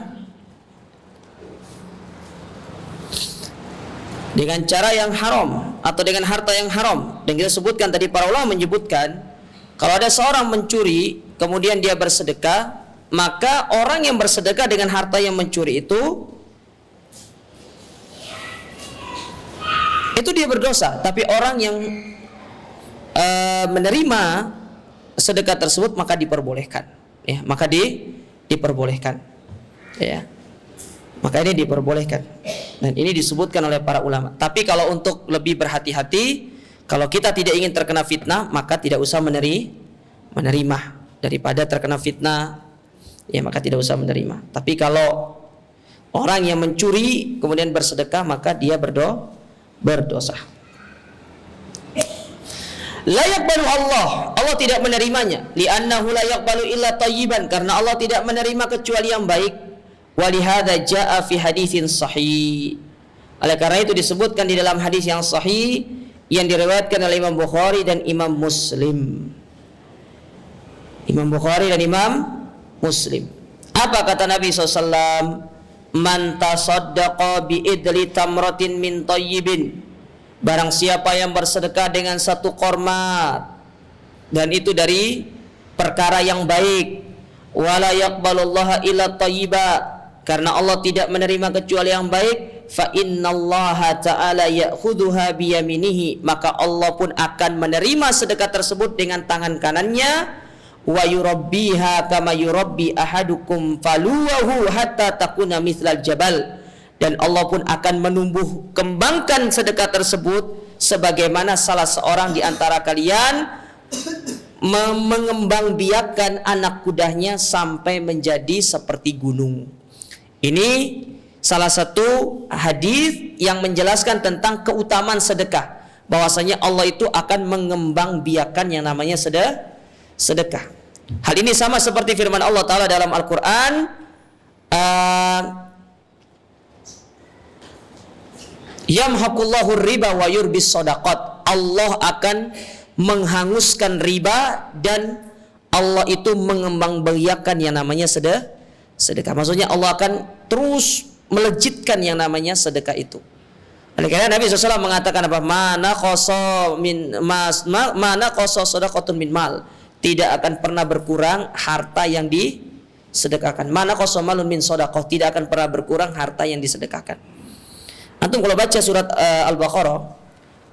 haram atau dengan harta yang haram. Dan kita sebutkan tadi, para ulama menyebutkan kalau ada seorang mencuri kemudian dia bersedekah, maka orang yang bersedekah dengan harta yang mencuri itu dia berdosa. Tapi orang yang menerima sedekah tersebut maka diperbolehkan, ya, maka diperbolehkan, ya, maka ini diperbolehkan. Dan ini disebutkan oleh para ulama. Tapi kalau untuk lebih berhati-hati, kalau kita tidak ingin terkena fitnah, maka tidak usah menerima. Daripada terkena fitnah, ya, maka tidak usah menerima. Tapi kalau orang yang mencuri kemudian bersedekah, maka dia berdosa. La yaqbalu Allah tidak menerimanya. Li'annahu la yaqbalu illa thayyiban, karena Allah tidak menerima kecuali yang baik. Walihada jaa fi haditsin sahih. Oleh karena itu disebutkan di dalam hadis yang sahih yang diriwayatkan oleh Imam Bukhari dan Imam Muslim. Imam Bukhari dan Imam Muslim. Apa kata Nabi SAW? Man tasaddaqa bi idli tamratin min tayyibin, barang siapa yang bersedekah dengan satu korma dan itu dari perkara yang baik, wala yaqbalullaha illa thayyiba, karena Allah tidak menerima kecuali yang baik, fa innallaha ta'ala ya'khudhuha biyaminihi, maka Allah pun akan menerima sedekah tersebut dengan tangan kanannya, wa yurabbiha kama yurabbi ahadukum faluwahu hatta takuna mithlal jabal, dan Allah pun akan menumbuh kembangkan sedekah tersebut sebagaimana salah seorang di antara kalian mengembangbiakkan anak kudanya sampai menjadi seperti gunung. Ini salah satu hadis yang menjelaskan tentang keutamaan sedekah, bahwasanya Allah itu akan mengembangbiakan yang namanya sedekah. Hal ini sama seperti firman Allah Ta'ala dalam Al-Quran, yamhaqullahu riba wa yurbis shadaqat. Allah akan menghanguskan riba dan Allah itu mengembangbiakan yang namanya sedekah. Maksudnya Allah akan terus melejitkan yang namanya sedekah itu. Oleh karena Nabi SAW mengatakan apa? Mana qoso sadaqatun min mal. Tidak akan pernah berkurang harta yang disedekahkan. Mana qoso malun min sadaqah. Tidak akan pernah berkurang harta yang disedekahkan. Antum kalau baca surat Al-Baqarah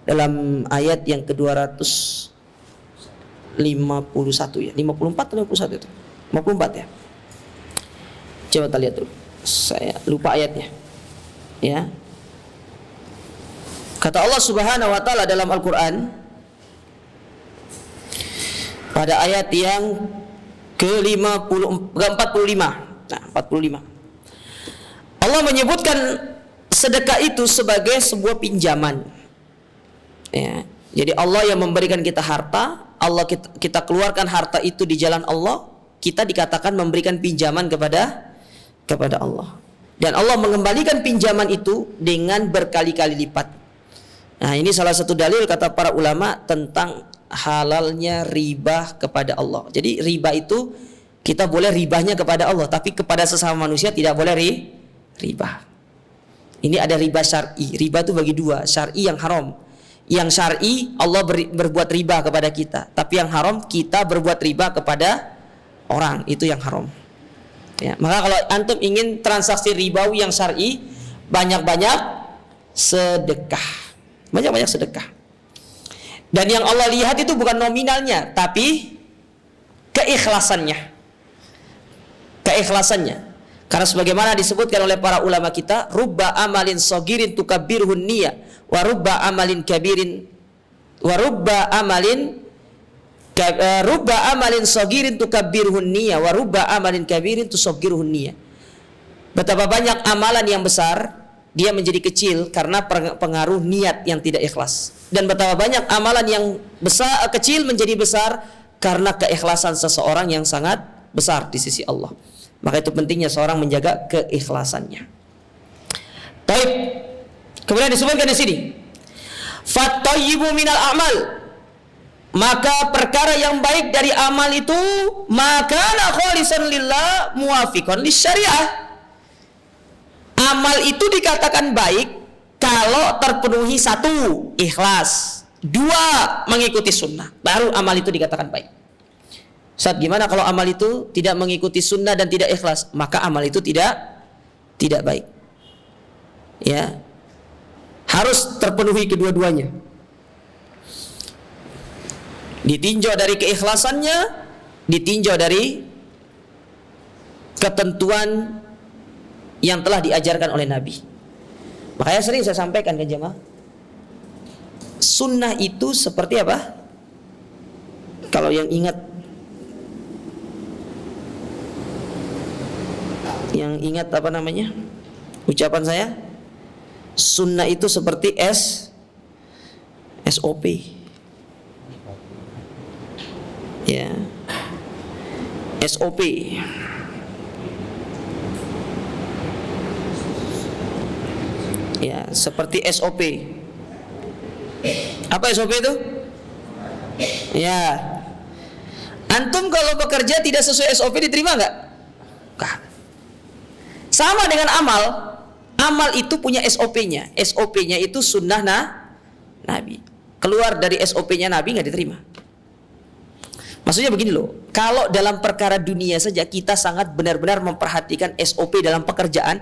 dalam ayat yang ke-251 ya, 54 atau 51 itu? 54 ya. Coba kita lihat dulu. Saya lupa ayatnya. Ya. Kata Allah Subhanahu wa taala dalam Al-Qur'an pada ayat yang ke-45. Nah, 45. Allah menyebutkan sedekah itu sebagai sebuah pinjaman. Ya. Jadi Allah yang memberikan kita harta, Allah kita keluarkan harta itu di jalan Allah, kita dikatakan memberikan pinjaman kepada Allah. Dan Allah mengembalikan pinjaman itu dengan berkali-kali lipat. Nah, ini salah satu dalil kata para ulama tentang halalnya riba kepada Allah. Jadi riba itu kita boleh ribahnya kepada Allah, tapi kepada sesama manusia tidak boleh riba. Ini ada riba syar'i. Riba itu bagi dua, syar'i yang haram. Yang syar'i Allah berbuat riba kepada kita, tapi yang haram kita berbuat riba kepada orang, itu yang haram. Ya, maka kalau antum ingin transaksi ribawi yang syar'i, banyak-banyak sedekah. Banyak-banyak sedekah. Dan yang Allah lihat itu bukan nominalnya, tapi keikhlasannya. Keikhlasannya. Karena sebagaimana disebutkan oleh para ulama kita, rubba amalin sagirin tukabbirhun niyah, wa rubba amalin kabirin, wa rubba amalin sagirin tukabbirhun niyah, wa rubba amalin kabirin tusaggirhun niyah. Betapa banyak amalan yang besar dia menjadi kecil karena pengaruh niat yang tidak ikhlas. Dan betapa banyak amalan yang besar kecil menjadi besar karena keikhlasan seseorang yang sangat besar di sisi Allah. Maka itu pentingnya seorang menjaga keikhlasannya. Baik. Kemudian disebutkan di sini, fattayyibu minal a'mal. Maka perkara yang baik dari amal itu makana khalisan lillah muwafiqan lisyariah. Amal itu dikatakan baik kalau terpenuhi satu, ikhlas, dua, mengikuti sunnah, baru amal itu dikatakan baik. Saat gimana kalau amal itu tidak mengikuti sunnah dan tidak ikhlas, maka amal itu tidak baik. Ya, harus terpenuhi kedua-duanya. Ditinjau dari keikhlasannya, ditinjau dari ketentuan yang telah diajarkan oleh Nabi. Makanya sering saya sampaikan ke jemaah, sunnah itu seperti apa? Kalau yang ingat apa namanya ucapan saya, sunnah itu seperti SOP. Ya, SOP. Ya, seperti SOP. Apa SOP itu? Ya, antum kalau bekerja tidak sesuai SOP diterima nggak? Nggak. Sama dengan amal. Amal itu punya SOP-nya. SOP-nya itu sunnah Nabi. Keluar dari SOP-nya Nabi nggak diterima. Maksudnya begini loh, kalau dalam perkara dunia saja kita sangat benar-benar memperhatikan SOP dalam pekerjaan,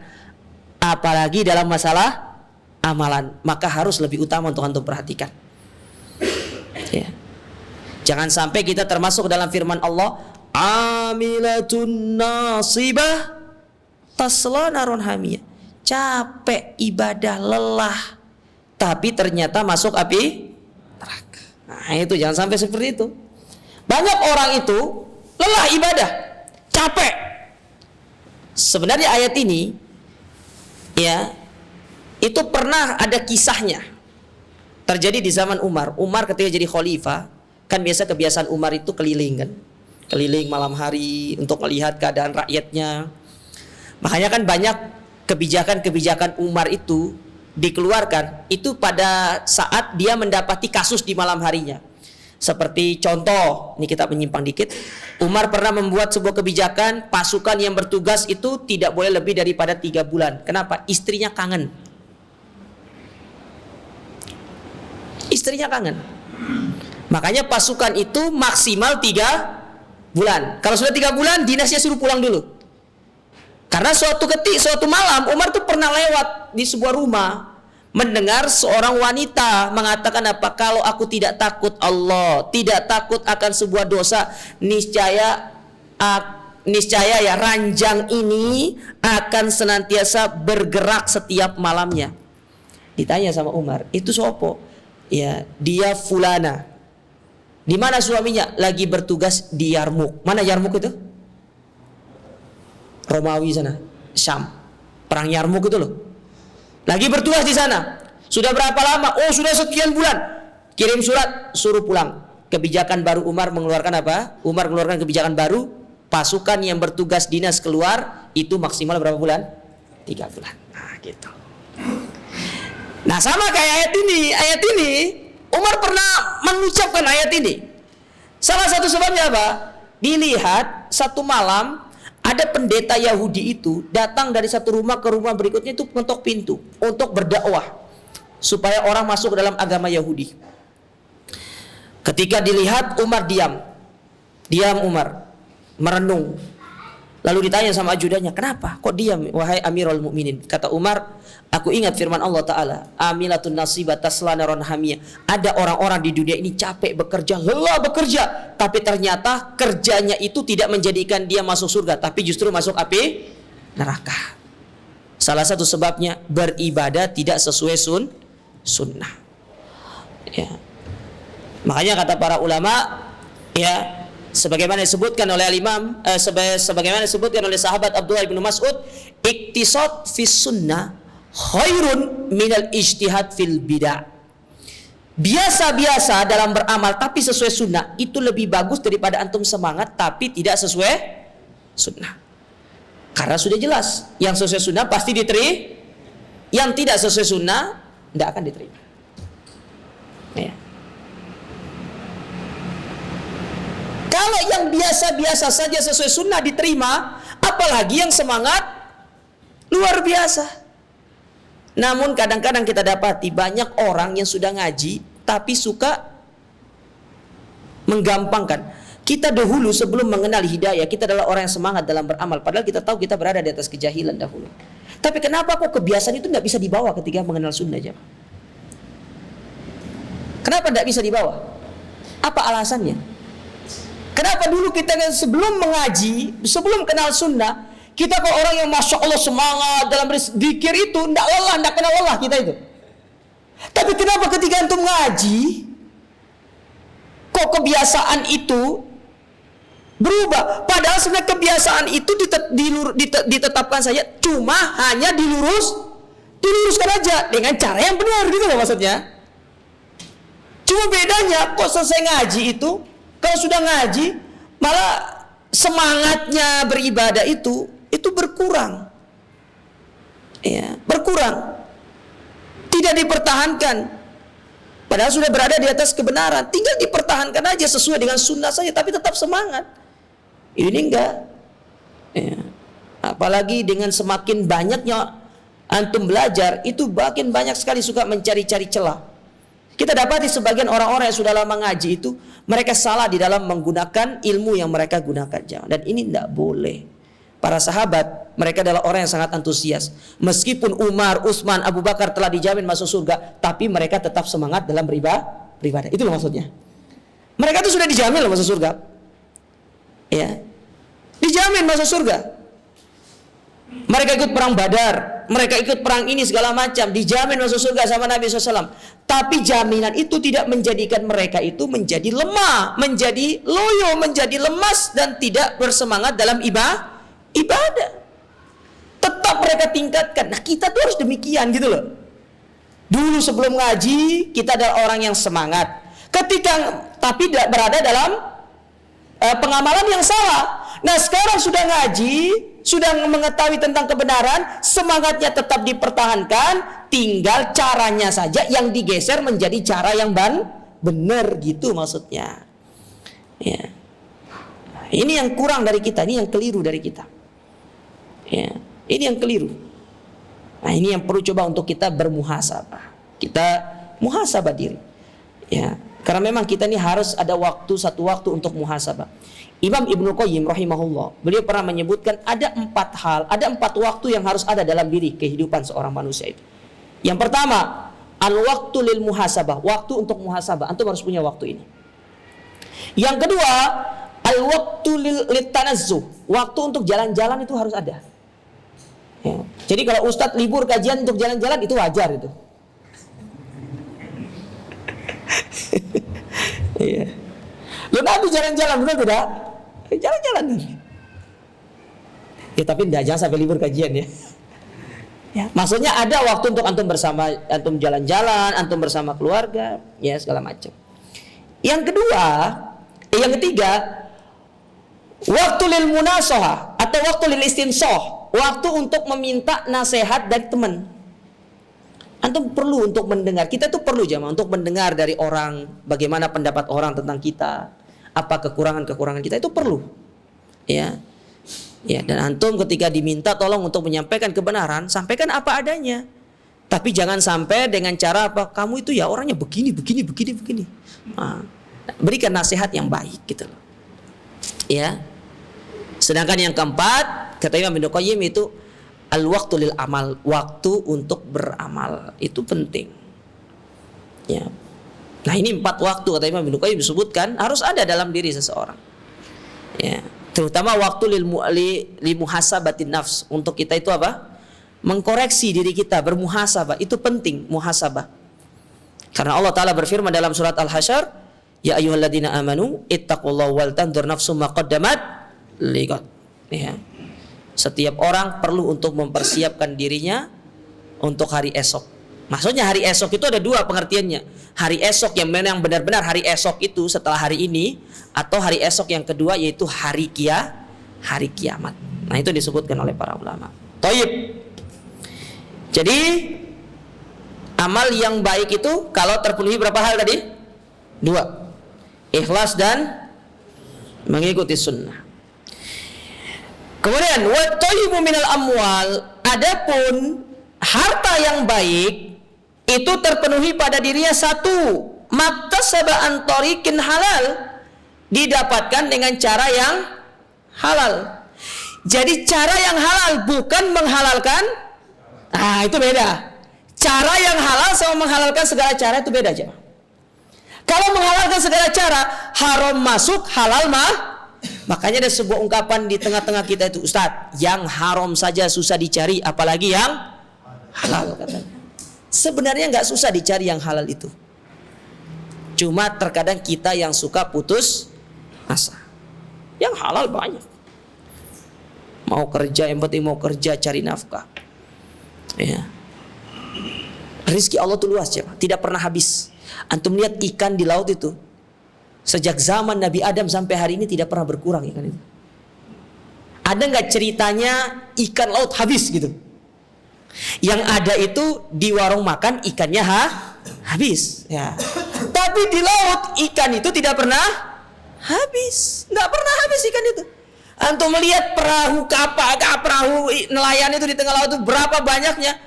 apalagi dalam masalah amalan, maka harus lebih utama untuk antum perhatikan. Ya. Jangan sampai kita termasuk dalam firman Allah, amilatun nasibah tasla narun hamiyah. Capek ibadah, lelah, tapi ternyata masuk api neraka. Nah, itu jangan sampai seperti itu. Banyak orang itu lelah ibadah, capek. Sebenarnya ayat ini ya Itu pernah ada kisahnya. Terjadi di zaman Umar. Umar ketika jadi khalifah, kan biasa kebiasaan Umar itu keliling kan. Keliling malam hari untuk melihat keadaan rakyatnya. Makanya kan banyak kebijakan-kebijakan Umar itu dikeluarkan itu pada saat dia mendapati kasus di malam harinya. Seperti contoh, ini kita menyimpang dikit. Umar pernah membuat sebuah kebijakan, pasukan yang bertugas itu tidak boleh lebih daripada 3 bulan. Kenapa? Istrinya kangen. Istrinya kangen. Makanya pasukan itu maksimal 3 bulan. Kalau sudah 3 bulan, dinasnya suruh pulang dulu. Karena suatu malam Umar tuh pernah lewat di sebuah rumah, mendengar seorang wanita mengatakan apa? Kalau aku tidak takut Allah, tidak takut akan sebuah dosa, niscaya ya ranjang ini akan senantiasa bergerak setiap malamnya. Ditanya sama Umar, itu sopo? Ya, dia fulana. Di mana suaminya? Lagi bertugas di Yarmuk. Mana Yarmuk itu? Romawi sana, Syam. Perang Yarmuk itu loh. Lagi bertugas di sana. Sudah berapa lama? Oh, sudah sekian bulan. Kirim surat, suruh pulang. Kebijakan baru Umar mengeluarkan apa? Umar mengeluarkan kebijakan baru, pasukan yang bertugas dinas keluar itu maksimal berapa bulan? 3 bulan. Nah, gitu. Nah, sama kayak ayat ini, Umar pernah mengucapkan ayat ini. Salah satu sebabnya apa? Dilihat satu malam ada pendeta Yahudi itu datang dari satu rumah ke rumah berikutnya itu mengetok pintu untuk berdakwah supaya orang masuk ke dalam agama Yahudi. Ketika dilihat, Umar diam Umar, merenung. Lalu ditanya sama ajudannya, kenapa kok diam wahai Amirul Mukminin? Kata Umar, aku ingat firman Allah Ta'ala, amilatun nasibat tasla naron hamiyah. Ada orang-orang di dunia ini capek bekerja, lelah bekerja, tapi ternyata kerjanya itu tidak menjadikan dia masuk surga, tapi justru masuk api neraka. Salah satu sebabnya beribadah tidak sesuai sunnah. Ya. Makanya kata para ulama, ya, sebagaimana disebutkan oleh sebagaimana disebutkan oleh sahabat Abdullah bin Mas'ud, iktisad fis sunnah khairun minal ijtihad fil bid'ah. Biasa-biasa dalam beramal tapi sesuai sunnah itu lebih bagus daripada antum semangat tapi tidak sesuai sunnah. Karena sudah jelas, yang sesuai sunnah pasti diterima, yang tidak sesuai sunnah tidak akan diterima. Ya. Kalau yang biasa-biasa saja sesuai sunnah diterima, apalagi yang semangat luar biasa. Namun kadang-kadang kita dapati banyak orang yang sudah ngaji tapi suka menggampangkan. Kita dahulu sebelum mengenal hidayah, kita adalah orang yang semangat dalam beramal, padahal kita tahu kita berada di atas kejahilan dahulu. Tapi kenapa kok kebiasaan itu tidak bisa dibawa ketika mengenal sunnah, jemaah? Kenapa tidak bisa dibawa? Apa alasannya? Kenapa dulu kita sebelum mengaji, sebelum kenal sunnah, kita kok orang yang masya Allah semangat dalam berzikir itu, tidak lelah, tidak kenal lelah kita itu. Tapi kenapa ketika antum ngaji, kok kebiasaan itu berubah? Padahal sebenarnya kebiasaan itu ditetapkan saja, cuma hanya diluruskan aja dengan cara yang benar, gitu loh maksudnya. Cuma bedanya kok selesai ngaji itu, kalau sudah ngaji malah semangatnya beribadah itu berkurang. Ya, berkurang. Tidak dipertahankan. Padahal sudah berada di atas kebenaran, tinggal dipertahankan aja sesuai dengan sunnah saja, tapi tetap semangat. Ini enggak. Ya. Apalagi dengan semakin banyaknya antum belajar, itu makin banyak sekali suka mencari-cari celah. Kita dapati sebagian orang-orang yang sudah lama ngaji itu, mereka salah di dalam menggunakan ilmu yang mereka gunakan. Dan ini tidak boleh. Para sahabat, mereka adalah orang yang sangat antusias. Meskipun Umar, Utsman, Abu Bakar telah dijamin masuk surga, tapi mereka tetap semangat dalam beribadah. Itu loh maksudnya. Mereka itu sudah dijamin loh masuk surga. Ya, dijamin masuk surga. Mereka ikut perang Badar, mereka ikut perang ini segala macam, dijamin masuk surga sama Nabi SAW. Tapi jaminan itu tidak menjadikan mereka itu menjadi lemah, menjadi loyo, menjadi lemas dan tidak bersemangat dalam ibadah. Tetap mereka tingkatkan. Nah, kita tuh harus demikian gitu loh. Dulu sebelum ngaji kita adalah orang yang semangat. Tapi berada dalam pengamalan yang salah. Nah sekarang sudah ngaji, sudah mengetahui tentang kebenaran, semangatnya tetap dipertahankan, tinggal caranya saja yang digeser menjadi cara yang benar gitu maksudnya. Ya. Ini yang kurang dari kita, ini yang keliru dari kita. Ya. Ini yang keliru. Nah ini yang perlu coba untuk kita bermuhasabah. Kita muhasabah diri. Ya. Karena memang kita ini harus ada satu waktu untuk muhasabah. Imam Ibnu Qayyim rahimahullah, beliau pernah menyebutkan ada 4 hal, ada 4 waktu yang harus ada dalam diri kehidupan seorang manusia itu. Yang pertama, al-waktu lil muhasabah, waktu untuk muhasabah. Antum harus punya waktu ini. Yang kedua, al-waktu lil tanazzuh, waktu untuk jalan-jalan itu harus ada. Ya. Jadi kalau ustadz libur kajian untuk jalan-jalan itu wajar itu. Iya. Lo Nabi jalan-jalan betul tidak? Jalan-jalan. Ya tapi jangan sampai libur kajian ya. Ya, maksudnya ada waktu untuk antum bersama, antum jalan-jalan, antum bersama keluarga, ya segala macam. Yang ketiga, waktu lil munasohah atau waktu lil istinsoh, waktu untuk meminta nasihat dari teman. Antum perlu untuk mendengar, kita tuh perlu jamaah untuk mendengar dari orang bagaimana pendapat orang tentang kita, apa kekurangan-kekurangan kita itu perlu. Ya. Ya, dan antum ketika diminta tolong untuk menyampaikan kebenaran, sampaikan apa adanya. Tapi jangan sampai dengan cara apa, kamu itu ya orangnya begini. Nah, berikan nasihat yang baik gitu loh. Ya. Sedangkan yang keempat, kata Imam Ibnu Qayyim itu al-waktu lil amal, waktu untuk beramal itu penting. Ya. Nah ini 4 waktu kata Imam Ibnu Qayyim disebutkan harus ada dalam diri seseorang. Ya. Terutama waktu li muhasabatin nafs, untuk kita itu apa? Mengkoreksi diri kita, bermuhasabah itu penting, muhasabah. Karena Allah Taala berfirman dalam surat Al-Hasyr, ya ayyuhalladzina amanu ittaqullaha wal tanzur nafsum ma qaddamat liqad. Ya. Setiap orang perlu untuk mempersiapkan dirinya untuk hari esok. Maksudnya hari esok itu ada 2 pengertiannya. Hari esok yang benar-benar hari esok itu setelah hari ini, atau hari esok yang kedua yaitu hari kiamat. Nah itu disebutkan oleh para ulama. Thayyib. Jadi amal yang baik itu kalau terpenuhi berapa hal tadi? 2. Ikhlas dan mengikuti sunnah. Kemudian wa thayyibu minal amwal, adapun harta yang baik itu terpenuhi pada dirinya 1, maktasaba an tariqin halal, didapatkan dengan cara yang halal. Jadi cara yang halal bukan menghalalkan. Nah, itu beda. Cara yang halal sama menghalalkan segala cara itu beda aja. Kalau menghalalkan segala cara, haram masuk, halal mah. Makanya ada sebuah ungkapan di tengah-tengah kita itu, Ustadz, yang haram saja susah dicari, apalagi yang halal katanya. Sebenarnya nggak susah dicari yang halal itu. Cuma terkadang kita yang suka putus asa. Yang halal banyak. Mau kerja, yang penting mau kerja cari nafkah. Ya. Rizki Allah itu luas, tidak pernah habis. Antum lihat ikan di laut itu, sejak zaman Nabi Adam sampai hari ini tidak pernah berkurang ikan itu. Ada nggak ceritanya ikan laut habis gitu? Yang ada itu di warung makan ikannya habis. Ya. Tapi di laut ikan itu tidak pernah habis, nggak pernah habis ikan itu. Antum melihat perahu perahu nelayan itu di tengah laut itu berapa banyaknya?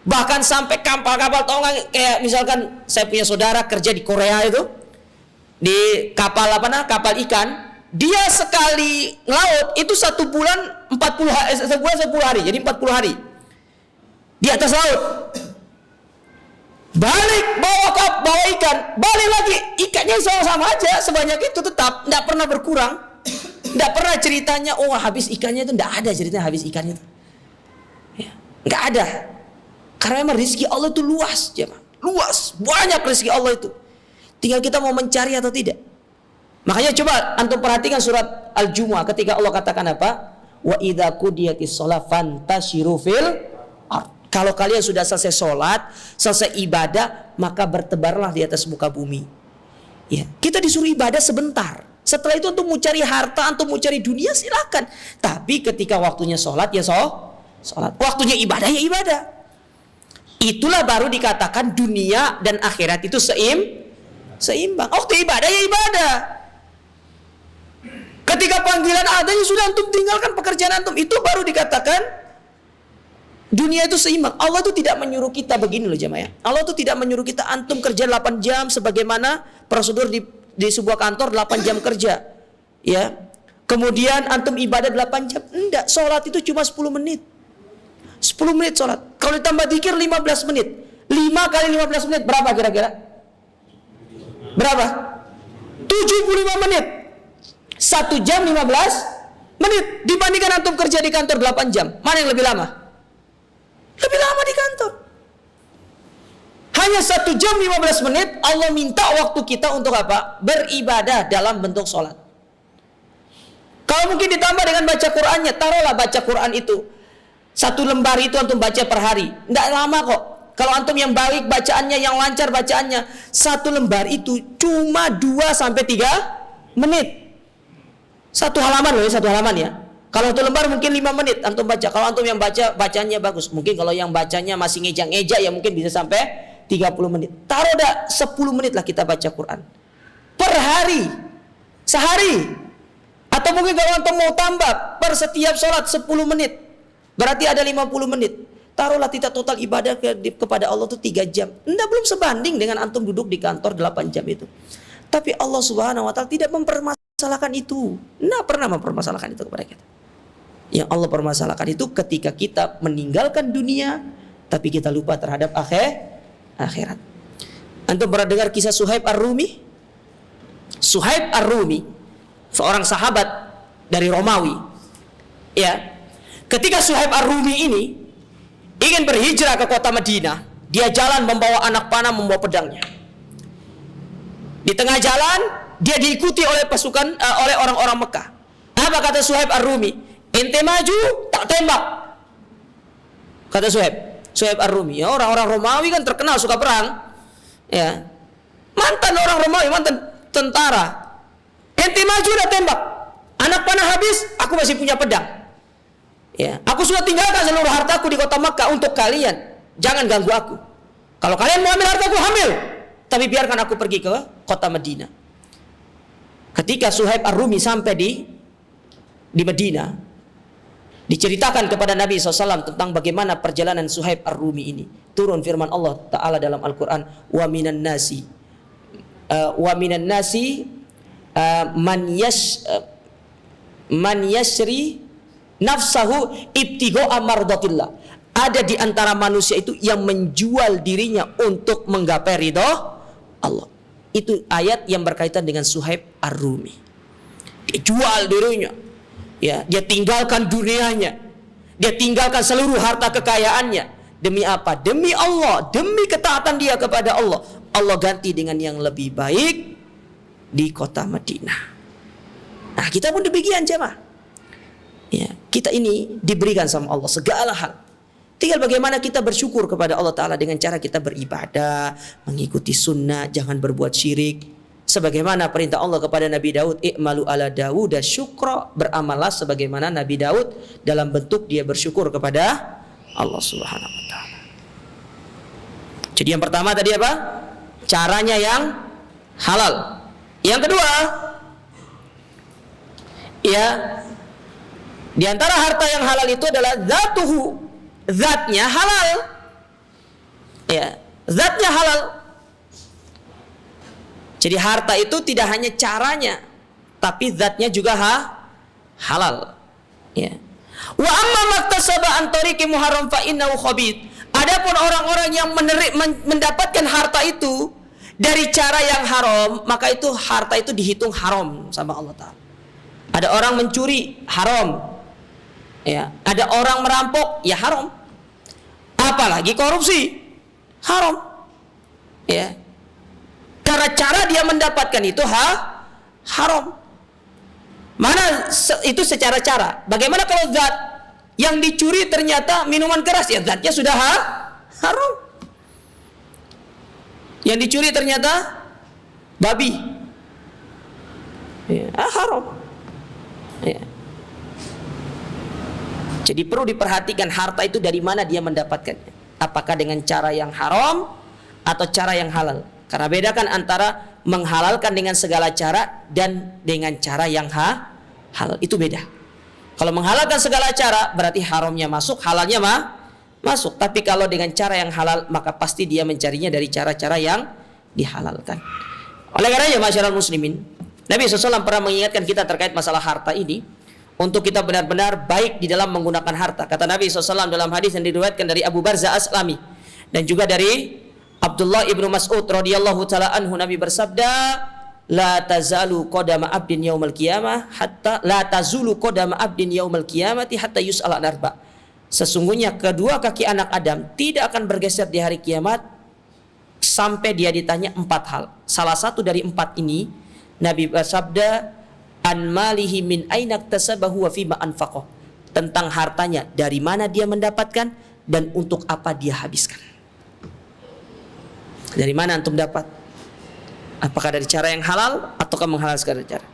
Bahkan sampai kapal-kapal, tahu nggak? Kayak misalkan saya punya saudara kerja di Korea itu, di kapal kapal ikan, dia sekali ngelaut itu 1 bulan 40 hari, sebulan 10 hari, jadi 40 hari di atas laut. Balik bawa ikan, balik lagi ikannya sama-sama aja, sebanyak itu tetap, tidak pernah berkurang, tidak pernah ceritanya habis ikannya itu, tidak ada ceritanya habis ikannya itu, ya, nggak ada. Karena memang rezeki Allah itu luas, luas, banyak rezeki Allah itu. Tinggal kita mau mencari atau tidak. Makanya coba antum perhatikan surat Al-Jumu'ah ketika Allah katakan apa? Wa idza qudiyatis shalah fantashiru fil ard. Kalau kalian sudah selesai sholat, selesai ibadah, maka bertebarlah di atas muka bumi. Ya, kita disuruh ibadah sebentar. Setelah itu antum mau cari harta, antum mau cari dunia, silakan. Tapi ketika waktunya sholat ya sholat, waktunya ibadah ya ibadah. Itulah baru dikatakan dunia dan akhirat itu seimbang. Waktu ibadah ya ibadah. Ketika panggilan adanya sudah antum tinggalkan pekerjaan antum, itu baru dikatakan dunia itu seimbang. Allah itu tidak menyuruh kita begini loh jemaah. Allah itu tidak menyuruh kita antum kerja 8 jam sebagaimana prosedur di sebuah kantor 8 jam kerja. Ya. Kemudian antum ibadah 8 jam. Enggak, sholat itu cuma 10 menit. 10 menit sholat. Kalau ditambah zikir 15 menit. 5 kali 15 menit berapa kira-kira? Berapa? 75 menit. 1 jam 15 menit. Dibandingkan antum kerja di kantor 8 jam. Mana yang lebih lama? Lebih lama di kantor. Hanya 1 jam 15 menit Allah minta waktu kita untuk apa? Beribadah dalam bentuk sholat. Kalau mungkin ditambah dengan baca Qur'annya, taruhlah baca Qur'an itu 1 lembar itu antum baca per hari. Tidak lama kok. Kalau antum yang baik bacaannya, yang lancar bacaannya, 1 lembar itu cuma 2-3 menit. 1 halaman loh, 1 halaman ya. Kalau 1 lembar mungkin 5 menit antum baca. Kalau antum yang bacanya bagus, mungkin kalau yang bacanya masih ngeja-ngeja ya mungkin bisa sampai 30 menit. Taruh dah 10 menit lah kita baca Quran per hari, sehari. Atau mungkin kalau antum mau tambah per setiap sholat 10 menit, berarti ada 50 menit. Taruhlah kita total ibadah kepada Allah itu 3 jam. Enggak, belum sebanding dengan antum duduk di kantor 8 jam itu. Tapi Allah Subhanahu wa taala tidak mempermasalahkan itu. Enggak pernah mempermasalahkan itu kepada kita. Yang Allah permasalahkan itu ketika kita meninggalkan dunia tapi kita lupa terhadap akhirat. Antum pernah dengar kisah Suhaib Ar-Rumi? Suhaib Ar-Rumi, seorang sahabat dari Romawi. Ya. Ketika Suhaib Ar-Rumi ini ingin berhijrah ke kota Madinah, dia jalan membawa anak panah, membawa pedangnya. Di tengah jalan dia diikuti oleh pasukan oleh orang-orang Mekah. Apa kata Suhaib Ar-Rumi? Ente maju, tak tembak. Kata Suhaib Ar-Rumi. Ya, orang-orang Romawi kan terkenal suka perang. Ya. Mantan orang Romawi, mantan tentara. Ente maju, tak tembak. Anak panah habis, aku masih punya pedang. Ya, aku sudah tinggalkan seluruh hartaku di kota Makkah untuk kalian. Jangan ganggu aku. Kalau kalian mau ambil hartaku, ambil. Tapi biarkan aku pergi ke kota Madinah. Ketika Suhaib Ar-Rumi sampai di Madinah, diceritakan kepada Nabi SAW tentang bagaimana perjalanan Suhaib Ar-Rumi ini. Turun firman Allah Ta'ala dalam Al-Quran, wa minan nasi man yashri nafsahu ibtigha'a mardatillah. Ada di antara manusia itu yang menjual dirinya untuk menggapai ridho Allah. Itu ayat yang berkaitan dengan Suhaib Ar-Rumi. Dia jual dirinya. Ya, dia tinggalkan dunianya. Dia tinggalkan seluruh harta kekayaannya. Demi apa? Demi Allah, demi ketaatan dia kepada Allah. Allah ganti dengan yang lebih baik di kota Madinah. Nah, kita pun demikian jemaah. Ya, kita ini diberikan sama Allah segala hal. Tinggal bagaimana kita bersyukur kepada Allah Ta'ala dengan cara kita beribadah, mengikuti sunnah, jangan berbuat syirik. Sebagaimana perintah Allah kepada Nabi Daud, i'malu ala Daud syukra, beramallah sebagaimana Nabi Daud dalam bentuk dia bersyukur kepada Allah Subhanahu wa taala. Jadi yang pertama tadi apa? Caranya yang halal. Yang kedua, ya, di antara harta yang halal itu adalah zatuhu, zatnya halal. Ya, zatnya halal. Jadi harta itu tidak hanya caranya, tapi zatnya juga halal. Ya. Wa amma maktasaba an tariqi muharram fa innahu khabith. Adapun orang-orang yang mendapatkan harta itu dari cara yang haram, maka itu harta itu dihitung haram sama Allah Ta'ala. Ada orang mencuri, haram. Ya, ada orang merampok, ya haram. Apalagi korupsi, haram. Ya. Karena cara dia mendapatkan itu haram. Mana itu secara cara? Bagaimana kalau zat? Yang dicuri ternyata minuman keras, ya zatnya sudah haram. Yang dicuri ternyata babi, ya, haram. Ya. Jadi perlu diperhatikan harta itu dari mana dia mendapatkannya. Apakah dengan cara yang haram atau cara yang halal? Karena bedakan antara menghalalkan dengan segala cara dan dengan cara yang halal. Itu beda. Kalau menghalalkan segala cara berarti haramnya masuk, halalnya masuk. Tapi kalau dengan cara yang halal maka pasti dia mencarinya dari cara-cara yang dihalalkan. Oleh karenanya masyarakat muslimin, Nabi SAW pernah mengingatkan kita terkait masalah harta ini, untuk kita benar-benar baik di dalam menggunakan harta. Kata Nabi SAW dalam hadis yang diriwayatkan dari Abu Barzah Aslami dan juga dari Abdullah ibnu Mas'ud radhiyallahu taala anhu, Nabi bersabda, la tazalu qadama abdin yaumal qiyamah hatta la tazulu qadama abdin yaumal qiyamati hatta yus'ala an arba. Sesungguhnya kedua kaki anak Adam tidak akan bergeser di hari kiamat sampai dia ditanya 4 hal. Salah satu dari 4 ini Nabi bersabda, an malihi min aina iktasabahu wa fima anfaqah. Tentang hartanya, dari mana dia mendapatkan dan untuk apa dia habiskan. Dari mana antum dapat? Apakah dari cara yang halal ataukah menghalal segala cara?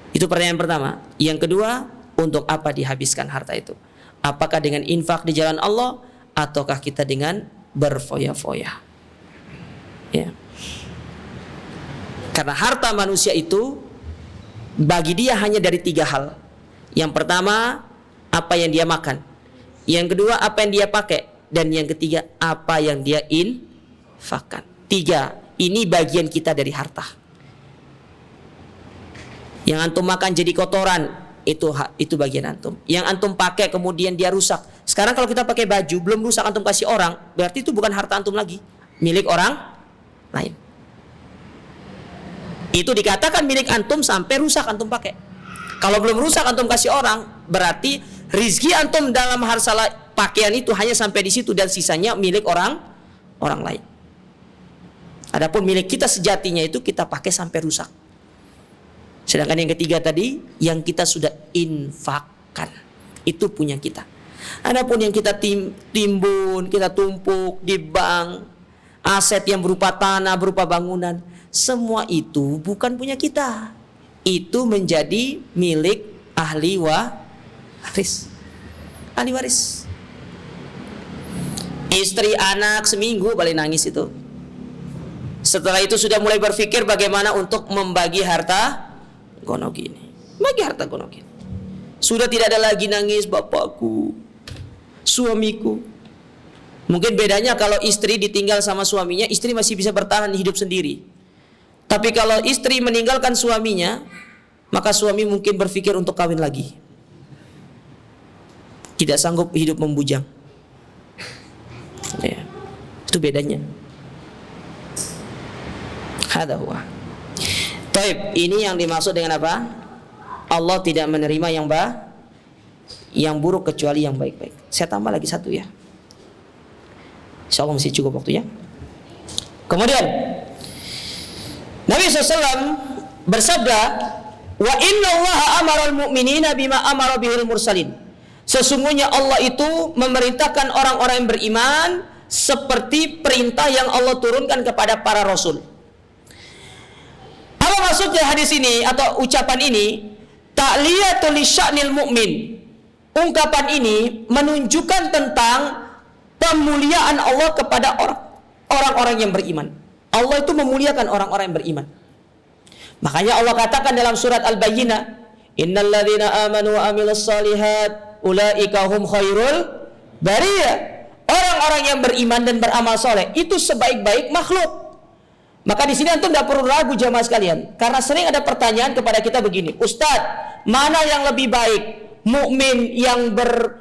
Itu pertanyaan pertama. Yang kedua, untuk apa dihabiskan harta itu? Apakah dengan infak di jalan Allah ataukah kita dengan berfoya-foya? Ya. Karena harta manusia itu bagi dia hanya dari 3 hal. Yang pertama, apa yang dia makan. Yang kedua, apa yang dia pakai. Dan yang ketiga, apa yang dia infakkan. 3. Ini bagian kita dari harta. Yang antum makan jadi kotoran, itu bagian antum. Yang antum pakai kemudian dia rusak. Sekarang kalau kita pakai baju belum rusak antum kasih orang, berarti itu bukan harta antum lagi, milik orang lain. Itu dikatakan milik antum sampai rusak antum pakai. Kalau belum rusak antum kasih orang, berarti rizki antum dalam masalah pakaian itu hanya sampai di situ dan sisanya milik orang lain. Adapun milik kita sejatinya itu kita pakai sampai rusak. Sedangkan yang ketiga tadi, yang kita sudah infakkan, itu punya kita. Adapun yang kita timbun, kita tumpuk di bank, aset yang berupa tanah, berupa bangunan, semua itu bukan punya kita. Itu menjadi milik ahli waris. Ahli waris. Istri, anak seminggu paling nangis itu. Setelah itu sudah mulai berpikir bagaimana untuk membagi harta gonogi ini. Bagi harta gonogi. Sudah tidak ada lagi nangis bapakku, suamiku. Mungkin bedanya kalau istri ditinggal sama suaminya, istri masih bisa bertahan hidup sendiri. Tapi kalau istri meninggalkan suaminya, maka suami mungkin berpikir untuk kawin lagi. Tidak sanggup hidup membujang. Ya, itu bedanya. Hadza huwa. Taib, ini yang dimaksud dengan apa? Allah tidak menerima yang buruk kecuali yang baik-baik. Saya tambah lagi 1 ya. Insyaallah masih cukup waktunya. Kemudian Nabi SAW bersabda, wa inna allaha amaral mu'minina bima amara bihil mursalin. Sesungguhnya Allah itu memerintahkan orang-orang yang beriman seperti perintah yang Allah turunkan kepada para rasul. Apa maksudnya hadis ini atau ucapan ini? Ta'liyatul lisya'nil mu'min. Ungkapan ini menunjukkan tentang pemuliaan Allah kepada orang-orang yang beriman. Allah itu memuliakan orang-orang yang beriman. Makanya Allah katakan dalam surat Al-Bayyinah, innal ladzina amanu wa amilus shalihat ulaika hum khairul bariyah. Orang-orang yang beriman dan beramal soleh itu sebaik-baik makhluk. Maka di sini antum tidak perlu ragu jamaah sekalian, karena sering ada pertanyaan kepada kita begini, Ustadz, mana yang lebih baik? Mukmin yang